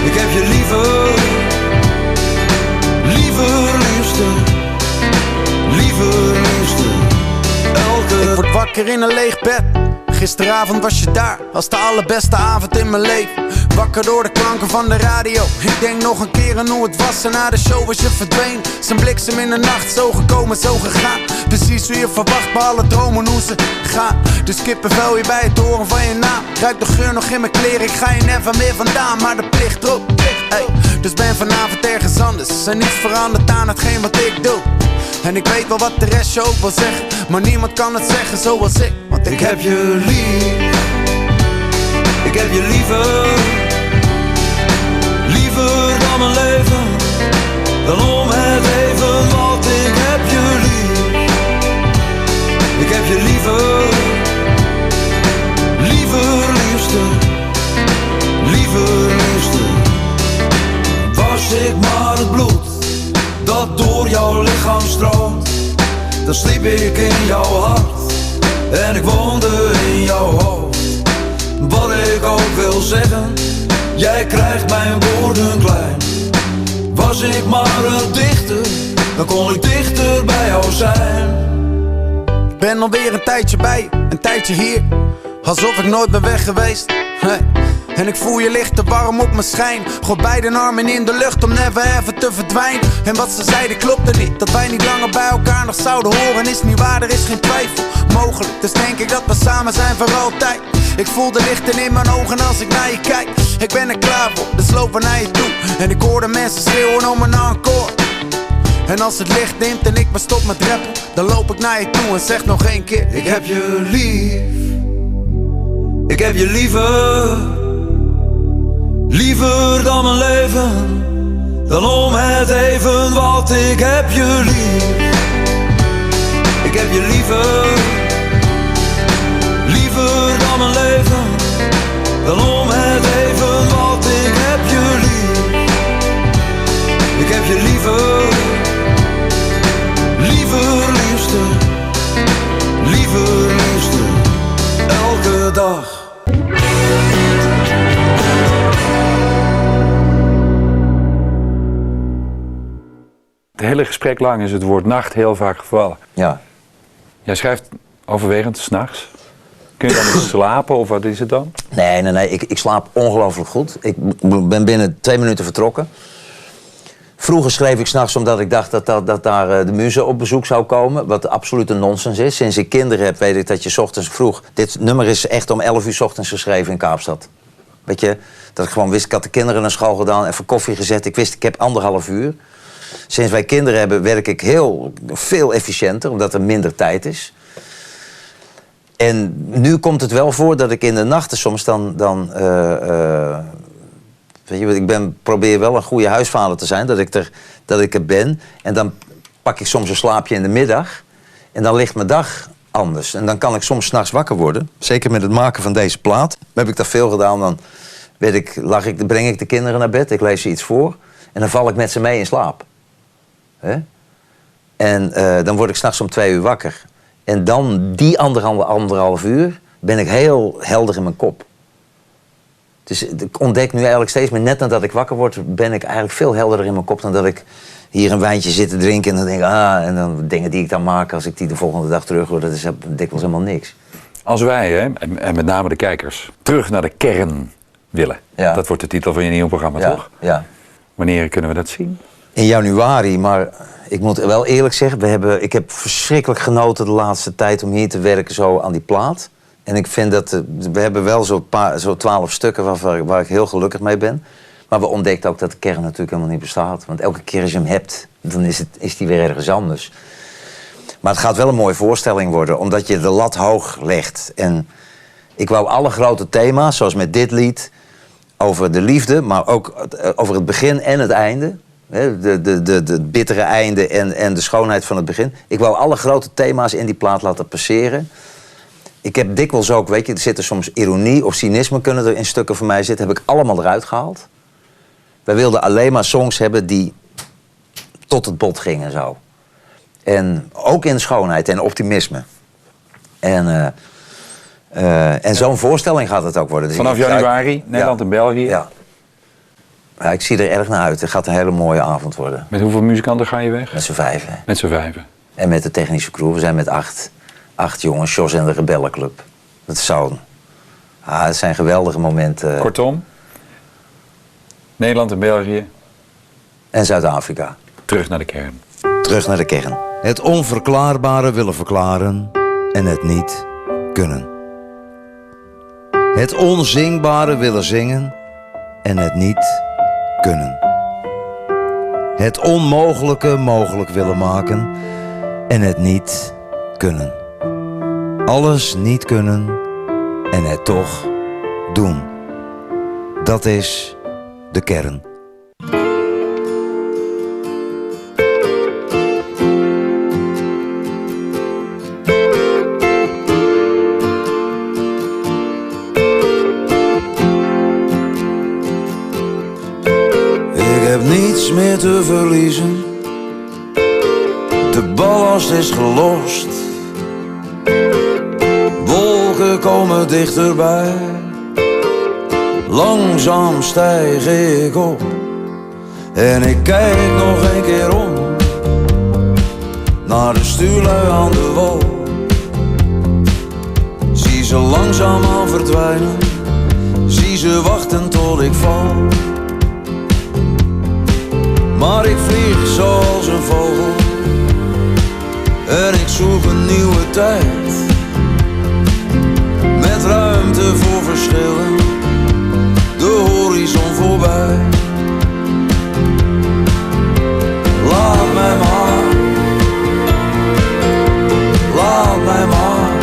Ik heb je liefste, elke... Ik word wakker in een leeg bed. Gisteravond was je daar, als de allerbeste avond in mijn leven. Wakker door de klanken van de radio. Ik denk nog een keer aan hoe het was en na de show was je verdween. Zijn bliksem in de nacht, zo gekomen, zo gegaan. Precies hoe je verwacht, bij alle dromen hoe ze gaan. Dus kippenvel hier bij het horen van je naam. Ruik de geur nog in mijn kleren, ik ga je never meer vandaan. Maar de plicht erop, hey. Dus ben vanavond ergens anders. En niets verandert aan hetgeen wat ik doe. En ik weet wel wat de rest je ook wil zeggen, maar niemand kan het zeggen zoals ik. Want ik heb je lief. Ik heb je liever dan mijn leven. Dan om het even, want ik heb je lief. Ik heb je liefste. Was ik maar het bloed dat door jouw lichaam stroomt, dan sliep ik in jouw hart en ik woonde in jouw ik maar een dichter, dan kon ik dichter bij jou zijn. Ik ben alweer een tijdje bij, een tijdje hier, alsof ik nooit ben weg geweest. Hey. En ik voel je licht te warm op mijn schijn. Gooi beide armen in de lucht om never ever te verdwijnen. En wat ze zeiden klopte niet, dat wij niet langer bij elkaar nog zouden horen. Is niet waar, er is geen twijfel mogelijk. Dus denk ik dat we samen zijn voor altijd. Ik voel de lichten in mijn ogen als ik naar je kijk. Ik ben er klaar voor, dus lopen naar je toe. En ik hoor de mensen schreeuwen om een encore. En als het licht neemt en ik maar stop met rappen, dan loop ik naar je toe en zeg nog één keer: ik heb je lief, ik heb je liever. Liever dan mijn leven, dan om het even wat. Ik heb je lief, ik heb je liever. Liever dan mijn leven, dan om het even wat. Ik heb je lief, ik heb je liever. Liever liefste, liever liefste, elke dag. Het hele gesprek lang is het woord nacht heel vaak gevallen. Ja. Jij schrijft overwegend 's nachts. Kun je dan niet slapen of wat is het dan? Nee. Ik slaap ongelooflijk goed. Ik ben binnen 2 minuten vertrokken. Vroeger schreef ik 's nachts omdat ik dacht dat daar de muze op bezoek zou komen. Wat absoluut een nonsens is. Sinds ik kinderen heb, weet ik dat je 's ochtends vroeg... Dit nummer is echt om 11 uur 's ochtends geschreven in Kaapstad. Weet je, dat ik gewoon wist, ik had de kinderen naar school gedaan, even koffie gezet. Ik wist, ik heb 1,5 uur. Sinds wij kinderen hebben, werk ik heel veel efficiënter, omdat er minder tijd is. En nu komt het wel voor dat ik in de nachten soms weet je, probeer wel een goede huisvader te zijn, dat ik er ben. En dan pak ik soms een slaapje in de middag. En dan ligt mijn dag anders. En dan kan ik soms 's nachts wakker worden. Zeker met het maken van deze plaat. Heb ik dat veel gedaan, dan breng ik de kinderen naar bed. Ik lees ze iets voor. En dan val ik met ze mee in slaap. He? En dan word ik 's nachts om 2 uur wakker. En dan die anderhalf uur ben ik heel helder in mijn kop. Dus ik ontdek nu eigenlijk steeds meer, net nadat ik wakker word, ben ik eigenlijk veel helderder in mijn kop dan dat ik hier een wijntje zit te drinken en dan denk ik, en dan dingen die ik dan maak, als ik die de volgende dag terug hoor, dat is dikwijls helemaal niks. Als wij, hè, en met name de kijkers, terug naar de kern willen. Ja. Dat wordt de titel van je nieuwe programma, toch? Ja. Wanneer kunnen we dat zien? In januari, maar ik moet wel eerlijk zeggen, ik heb verschrikkelijk genoten de laatste tijd om hier te werken zo aan die plaat. En ik vind dat, we hebben wel zo 12 stukken waar ik heel gelukkig mee ben. Maar we ontdekten ook dat de kern natuurlijk helemaal niet bestaat. Want elke keer als je hem hebt, dan is die weer ergens anders. Maar het gaat wel een mooie voorstelling worden, omdat je de lat hoog legt. En ik wou alle grote thema's, zoals met dit lied, over de liefde, maar ook over het begin en het einde. Het bittere einde en de schoonheid van het begin. Ik wou alle grote thema's in die plaat laten passeren. Ik heb dikwijls ook, weet je, er zitten soms ironie of cynisme kunnen er in stukken van mij zitten. Heb ik allemaal eruit gehaald. Wij wilden alleen maar songs hebben die tot het bot gingen zo. En ook in schoonheid en optimisme. En zo'n voorstelling gaat het ook worden. Dus vanaf januari, Nederland en België. Ja. Ja, ik zie er erg naar uit. Het gaat een hele mooie avond worden. Met hoeveel muzikanten ga je weg? Met z'n 5. Met z'n 5. En met de technische crew. We zijn met 8 jongens. Jos en de Rebellenclub. Dat zijn geweldige momenten. Kortom, Nederland en België. En Zuid-Afrika. Terug naar de kern. Terug naar de kern. Het onverklaarbare willen verklaren en het niet kunnen. Het onzingbare willen zingen en het niet kunnen. Het onmogelijke mogelijk willen maken en het niet kunnen. Alles niet kunnen en het toch doen. Dat is de kern. Niets meer te verliezen. De ballast is gelost. Wolken komen dichterbij. Langzaam stijg ik op. En ik kijk nog een keer om naar de stuurlui aan de wal. Zie ze langzaamaan verdwijnen, zie ze wachten tot ik val. Maar ik vlieg zoals een vogel en ik zoek een nieuwe tijd. Met ruimte voor verschillen, de horizon voorbij. Laat mij maar, laat mij maar.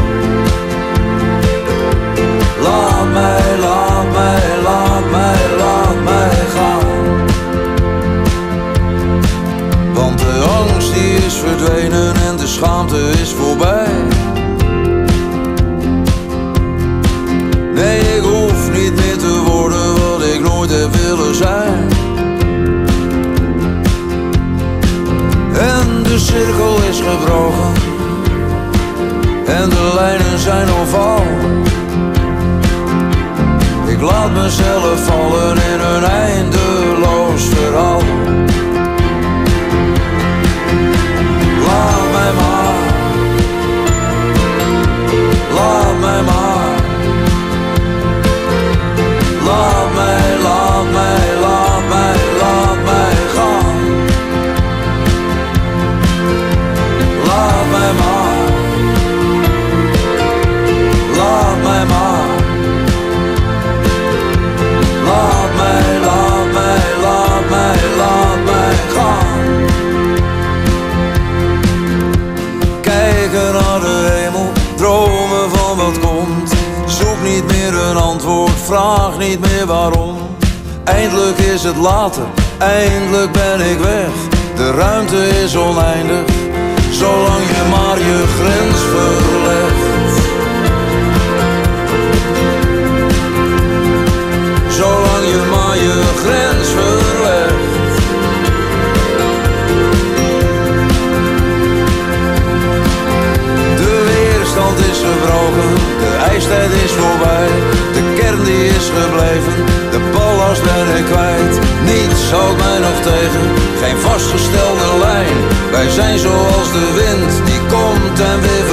Laat mij, laat mij, laat mij, laat mij gaan. Want de angst die is verdwenen en de schaamte is voorbij. Nee, ik hoef niet meer te worden wat ik nooit heb willen zijn. En de cirkel is gebroken en de lijnen zijn ovaal. Ik laat mezelf vallen in een eindeloos verhaal. Laat mij maar, laat mij maar. Laat mij, laat mij, laat mij, laat mij gaan. Laat mij maar, laat mij maar. Laat mij, laat mij, laat mij, laat mij gaan. Kijken naar de hemel, dromen van wat komt. Zoek niet meer een antwoord, vraag niet meer waarom. Eindelijk is het later, eindelijk ben ik weg. De ruimte is oneindig, zolang je maar je grens verlegt. Zolang je maar je grens verlegt. De weerstand is gebroken, de ijstijd is voorbij. De kern die is gebleven, de ballast ben ik kwijt. Niets houdt mij nog tegen, geen vastgestelde lijn. Wij zijn zoals de wind, die komt en weer